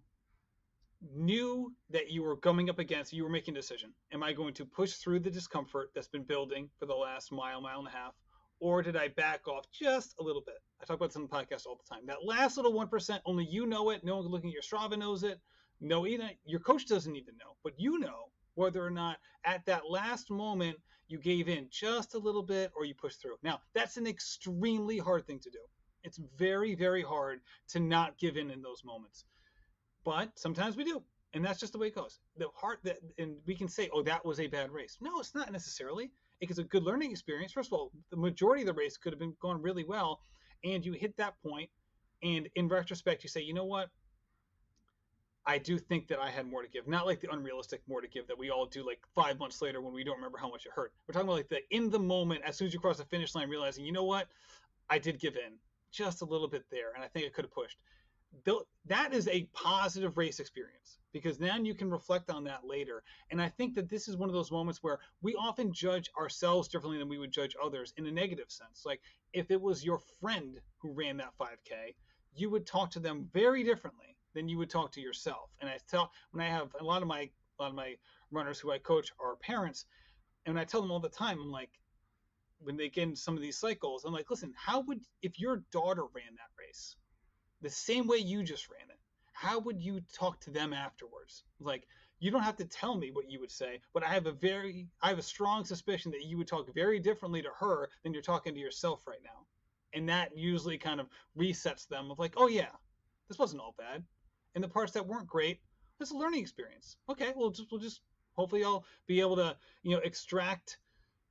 [SPEAKER 1] knew that you were coming up against, you were making a decision. Am I going to push through the discomfort that's been building for the last mile, mile and a half? Or did I back off just a little bit? I talk about this on the podcast all the time. That last little 1%, only you know it. No one looking at your Strava knows it. No, even your coach doesn't even know, but you know whether or not at that last moment you gave in just a little bit or you pushed through. Now, that's an extremely hard thing to do. It's very, very hard to not give in those moments. but sometimes we do, and that's just the way it goes. The heart that, and we can say, oh, that was a bad race. No, it's not necessarily. It was a good learning experience. First of all, the majority of the race could have been going really well, and you hit that point, and in retrospect, you say, you know what? I do think that I had more to give. Not like the unrealistic more to give that we all do like 5 months later when we don't remember how much it hurt. We're talking about like the in the moment, as soon as you cross the finish line, realizing, you know what? I did give in just a little bit there, and I think I could have pushed. That is a positive race experience because then you can reflect on that later. And I think that this is one of those moments where we often judge ourselves differently than we would judge others in a negative sense. Like if it was your friend who ran that 5K, you would talk to them very differently than you would talk to yourself. And I tell when I have a lot of my runners who I coach are parents, and I tell them all the time, I'm like, when they get into some of these cycles, I'm like, listen, how would if your daughter ran that race the same way you just ran it, how would you talk to them afterwards? Like, you don't have to tell me what you would say, but I have a strong suspicion that you would talk very differently to her than you're talking to yourself right now. And that usually kind of resets them of like, oh yeah, this wasn't all bad. And the parts that weren't great, it's a learning experience. Okay, we'll just hopefully I'll be able to, extract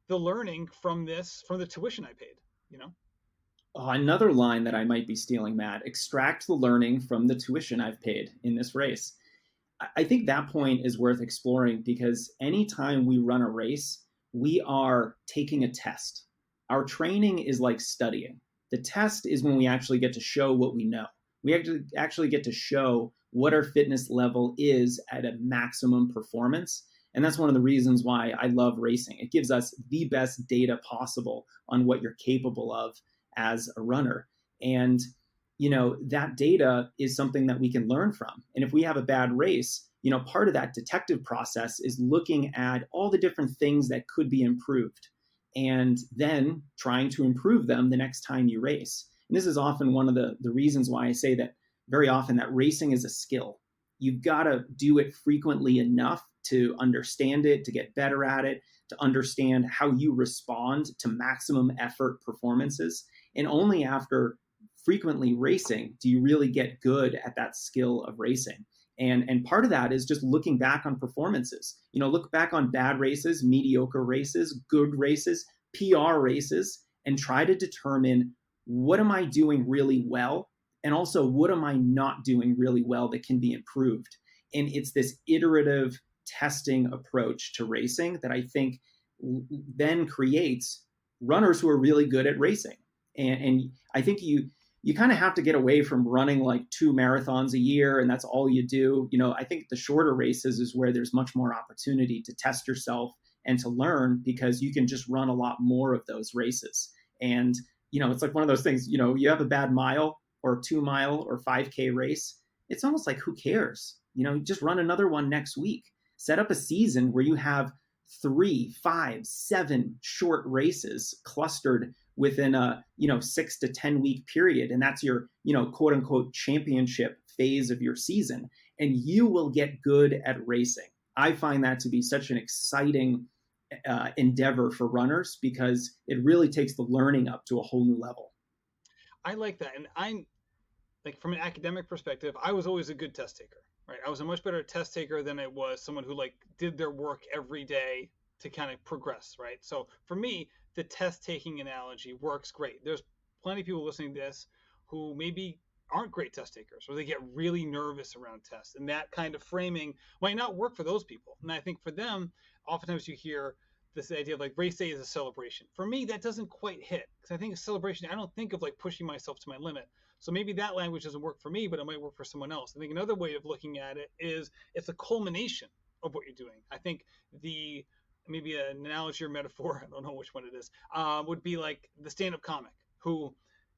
[SPEAKER 1] the learning from this, from the tuition I paid, you know?
[SPEAKER 2] Oh, another line that I might be stealing, Matt: extract the learning from the tuition I've paid in this race. I think that point is worth exploring because anytime we run a race, we are taking a test. Our training is like studying. The test is when we actually get to show what we know. We actually get to show what our fitness level is at a maximum performance. And that's one of the reasons why I love racing. It gives us the best data possible on what you're capable of as a runner. And that data is something that we can learn from. And if we have a bad race, part of that detective process is looking at all the different things that could be improved and then trying to improve them the next time you race. And this is often one of the reasons why I say that very often that racing is a skill. You've got to do it frequently enough to understand it, to get better at it, to understand how you respond to maximum effort performances. And only after frequently racing do you really get good at that skill of racing. And part of that is just looking back on performances. Look back on bad races, mediocre races, good races, PR races, and try to determine what am I doing really well? And also, what am I not doing really well that can be improved? And it's this iterative testing approach to racing that I think then creates runners who are really good at racing. And I think you kind of have to get away from running like 2 marathons a year and that's all you do. I think the shorter races is where there's much more opportunity to test yourself and to learn because you can just run a lot more of those races. And, it's like one of those things, you have a bad mile or 2 mile or 5K race. It's almost like, who cares? Just run another one next week. Set up a season where you have 3, 5, 7 short races clustered within a 6 to 10 week period, and that's your quote unquote championship phase of your season, and you will get good at racing. I find that to be such an exciting endeavor for runners because it really takes the learning up to a whole new level.
[SPEAKER 1] I like that, and I'm like from an academic perspective, I was always a good test taker. Right, I was a much better test taker than I was someone who like did their work every day to kind of progress. Right, so for me, the test taking analogy works great. There's plenty of people listening to this who maybe aren't great test takers or they get really nervous around tests, and that kind of framing might not work for those people. And I think for them, oftentimes you hear this idea of like race day is a celebration. For me, that doesn't quite hit because I think a celebration, I don't think of like pushing myself to my limit. So maybe that language doesn't work for me, but it might work for someone else. I think another way of looking at it is it's a culmination of what you're doing. I think maybe an analogy or metaphor, I don't know which one it is, would be like the stand-up comic who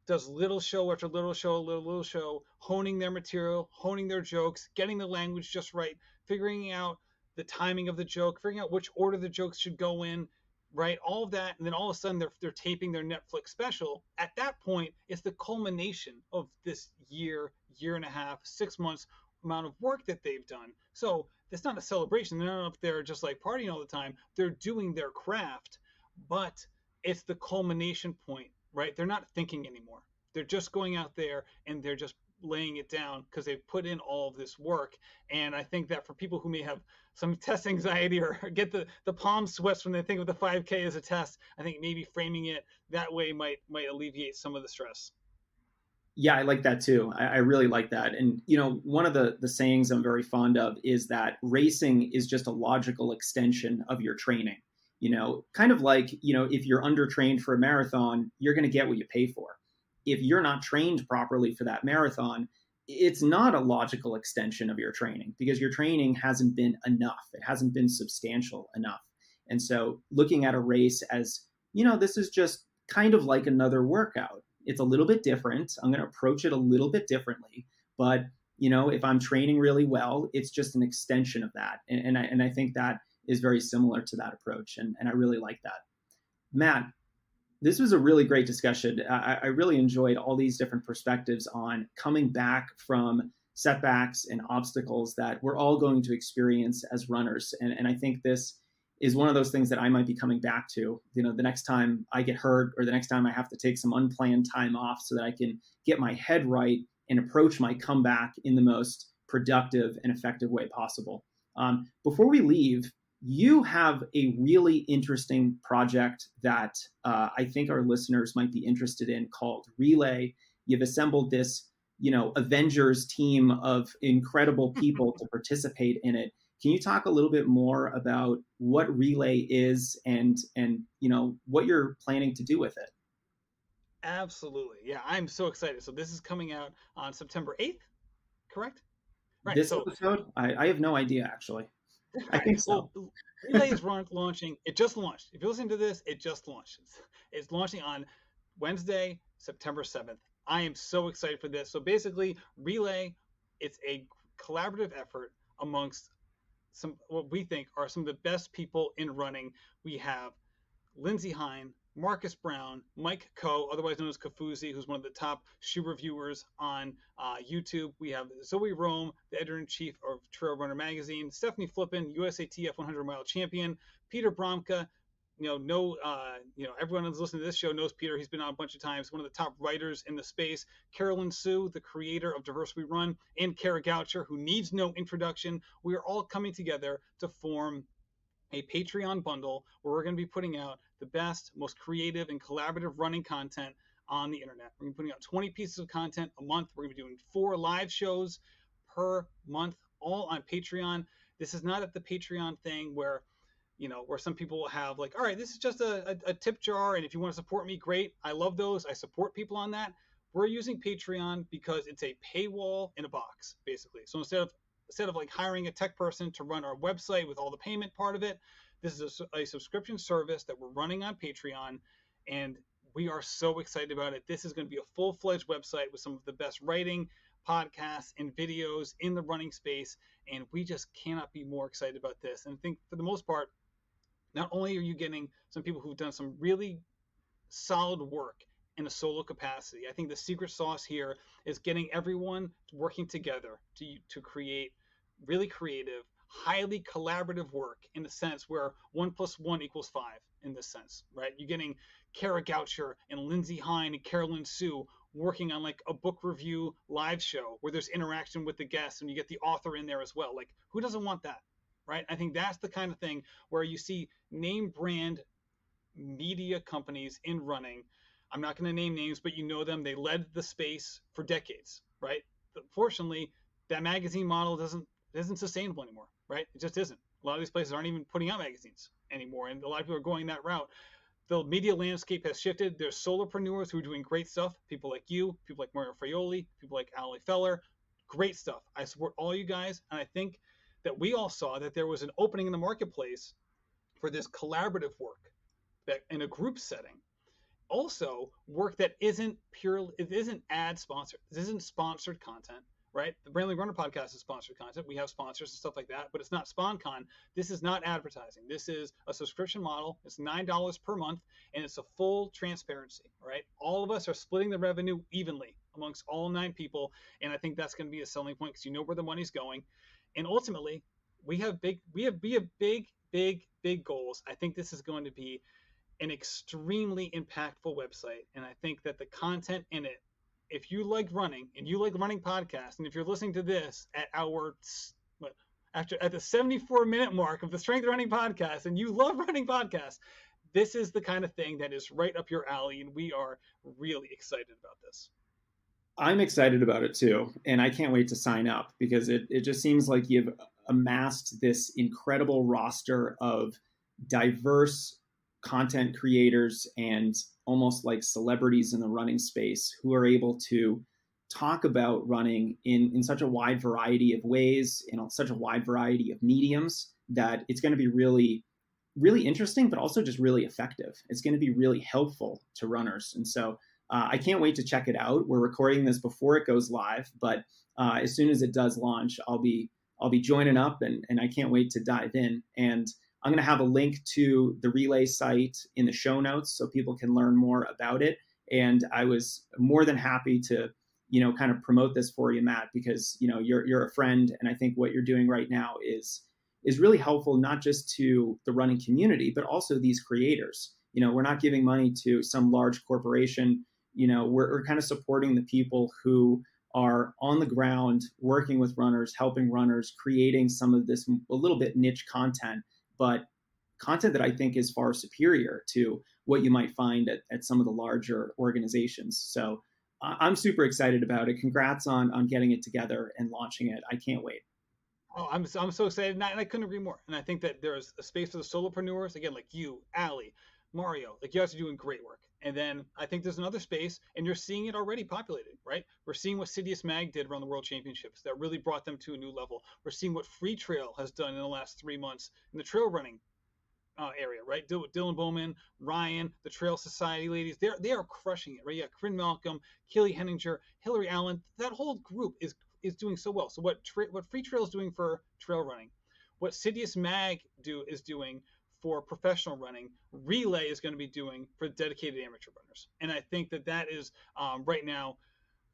[SPEAKER 1] does little show after little show, little show, honing their material, honing their jokes, getting the language just right, figuring out the timing of the joke, figuring out which order the jokes should go in, right? All of that, and then all of a sudden they're taping their Netflix special. At that point, it's the culmination of this year and a half, 6 months amount of work that they've done. So it's not a celebration. They're not up there just like partying all the time. They're doing their craft, but it's the culmination point, right? They're not thinking anymore. They're just going out there and they're just laying it down because they've put in all of this work. And I think that for people who may have some test anxiety or get the palm sweats when they think of the 5K as a test, I think maybe framing it that way might alleviate some of the stress.
[SPEAKER 2] Yeah, I like that too. I really like that. And one of the sayings I'm very fond of is that racing is just a logical extension of your training. Kind of like, if you're undertrained for a marathon, you're going to get what you pay for. If you're not trained properly for that marathon, it's not a logical extension of your training because your training hasn't been enough. It hasn't been substantial enough. And so looking at a race as, this is just kind of like another workout. It's a little bit different. I'm going to approach it a little bit differently. But, if I'm training really well, it's just an extension of that. And I think that is very similar to that approach. And I really like that. Matt, this was a really great discussion. I really enjoyed all these different perspectives on coming back from setbacks and obstacles that we're all going to experience as runners. And I think this is one of those things that I might be coming back to, the next time I get hurt or the next time I have to take some unplanned time off so that I can get my head right and approach my comeback in the most productive and effective way possible. Before we leave, you have a really interesting project that I think our listeners might be interested in called Relay. You've assembled this, Avengers team of incredible people to participate in it. Can you talk a little bit more about what Relay is and what you're planning to do with it?
[SPEAKER 1] Absolutely. Yeah, I'm so excited. So this is coming out on September 8th, correct? Right.
[SPEAKER 2] This
[SPEAKER 1] So
[SPEAKER 2] episode, I have no idea actually. I think so.
[SPEAKER 1] well, Relay is launching. It just launched. If you're listening to this, it just launched. It's launching on Wednesday, September 7th. I am so excited for this. So basically, Relay, it's a collaborative effort amongst some what we think are some of the best people in running. We have Lindsey Hein, Marcus Brown, Mike Coe, otherwise known as Kafuzi, who's one of the top shoe reviewers on YouTube. We have Zoe Rome, the editor-in-chief of Trail Runner Magazine, Stephanie Flippin, USATF 100-mile champion, Peter Bromka. Everyone who's listening to this show knows Peter. He's been on a bunch of times. One of the top writers in the space. Carolyn Sue, the creator of Diversity Run, and Kara Goucher, who needs no introduction. We are all coming together to form a Patreon bundle where we're going to be putting out the best, most creative, and collaborative running content on the internet. We're going to be putting out 20 pieces of content a month. We're going to be doing 4 live shows per month, all on Patreon. This is not at the Patreon thing where some people will have like, all right, this is just a tip jar, and if you want to support me, great. I love those. I support people on that. We're using Patreon because it's a paywall in a box, basically. So instead of like hiring a tech person to run our website with all the payment part of it, this is a subscription service that we're running on Patreon, and we are so excited about it. This is going to be a full-fledged website with some of the best writing, podcasts, and videos in the running space, and we just cannot be more excited about this. And I think for the most part, not only are you getting some people who've done some really solid work in a solo capacity, I think the secret sauce here is getting everyone working together to create really creative, highly collaborative work in the sense where 1 + 1 = 5 in this sense, right? You're getting Kara Goucher and Lindsey Hein and Carolyn Sue working on like a book review live show where there's interaction with the guests and you get the author in there as well. Like, who doesn't want that? Right? I think that's the kind of thing where you see name brand media companies in running. I'm not going to name names, but you know them. They led the space for decades, right? Fortunately, that magazine model isn't sustainable anymore, right? It just isn't. A lot of these places aren't even putting out magazines anymore, and a lot of people are going that route. The media landscape has shifted. There's solopreneurs who are doing great stuff. People like you, people like Mario Fraioli, people like Ali Feller. Great stuff. I support all you guys, and I think that we all saw that there was an opening in the marketplace for this collaborative work that in a group setting. Also, work that isn't ad sponsored. This isn't sponsored content, right? The Brandly Runner podcast is sponsored content. We have sponsors and stuff like that, but it's not SponCon. This is not advertising. This is a subscription model. It's $9 per month, and it's a full transparency, right? All of us are splitting the revenue evenly amongst all 9 people, and I think that's going to be a selling point because you know where the money's going. And ultimately, we have big goals. I think this is going to be an extremely impactful website, and I think that the content in it if you like running and you like running podcasts, and if you're listening to this at our what, after at the 74-minute mark of the Strength Running Podcast, and you love running podcasts, this is the kind of thing that is right up your alley, and we are really excited about this.
[SPEAKER 2] I'm excited about it too, and I can't wait to sign up because it just seems like you've amassed this incredible roster of diverse content creators and almost like celebrities in the running space who are able to talk about running in such a wide variety of ways, in such a wide variety of mediums, that it's going to be really, really interesting, but also just really effective. It's going to be really helpful to runners. And so I can't wait to check it out. We're recording this before it goes live, but as soon as it does launch, I'll be joining up, and I can't wait to dive in. And I'm going to have a link to the Relay site in the show notes so people can learn more about it. And I was more than happy to, kind of promote this for you, Matt, because, you're a friend. And I think what you're doing right now is really helpful, not just to the running community, but also these creators. We're not giving money to some large corporation. We're kind of supporting the people who are on the ground, working with runners, helping runners, creating some of this a little bit niche content, but content that I think is far superior to what you might find at some of the larger organizations. So I'm super excited about it. Congrats on getting it together and launching it. I can't wait.
[SPEAKER 1] Oh, I'm so excited, and I couldn't agree more. And I think that there's a space for the solopreneurs, again, like you, Ali, Mario, like you guys are doing great work. And then I think there's another space, and you're seeing it already populated, right? We're seeing what Sidious Mag did around the World Championships that really brought them to a new level. We're seeing what Free Trail has done in the last 3 months in the trail running area, right? Dylan Bowman, Ryan, the Trail Society ladies, they are crushing it, right? Yeah, Corinne Malcolm, Kelly Henninger, Hillary Allen, that whole group is doing so well. So what Free Trail is doing for trail running, what Sidious Mag is doing for professional running, Relay is going to be doing for dedicated amateur runners. And I think that is right now.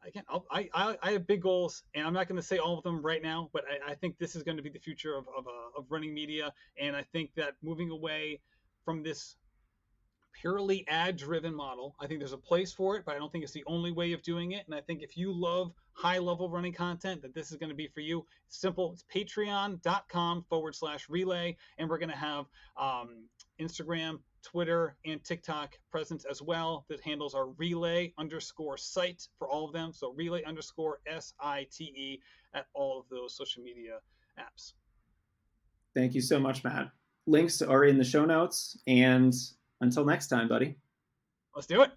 [SPEAKER 1] Again, I have big goals, and I'm not going to say all of them right now, but I think this is going to be the future of running media. And I think that moving away from this purely ad-driven model, I think there's a place for it, but I don't think it's the only way of doing it. And I think if you love high-level running content, that this is going to be for you. It's simple. It's patreon.com/relay, and we're going to have Instagram, Twitter, and TikTok presence as well that handles our relay_site for all of them. So relay_SITE at all of those social media apps.
[SPEAKER 2] Thank you so much, Matt. Links are in the show notes, and until next time, buddy.
[SPEAKER 1] Let's do it.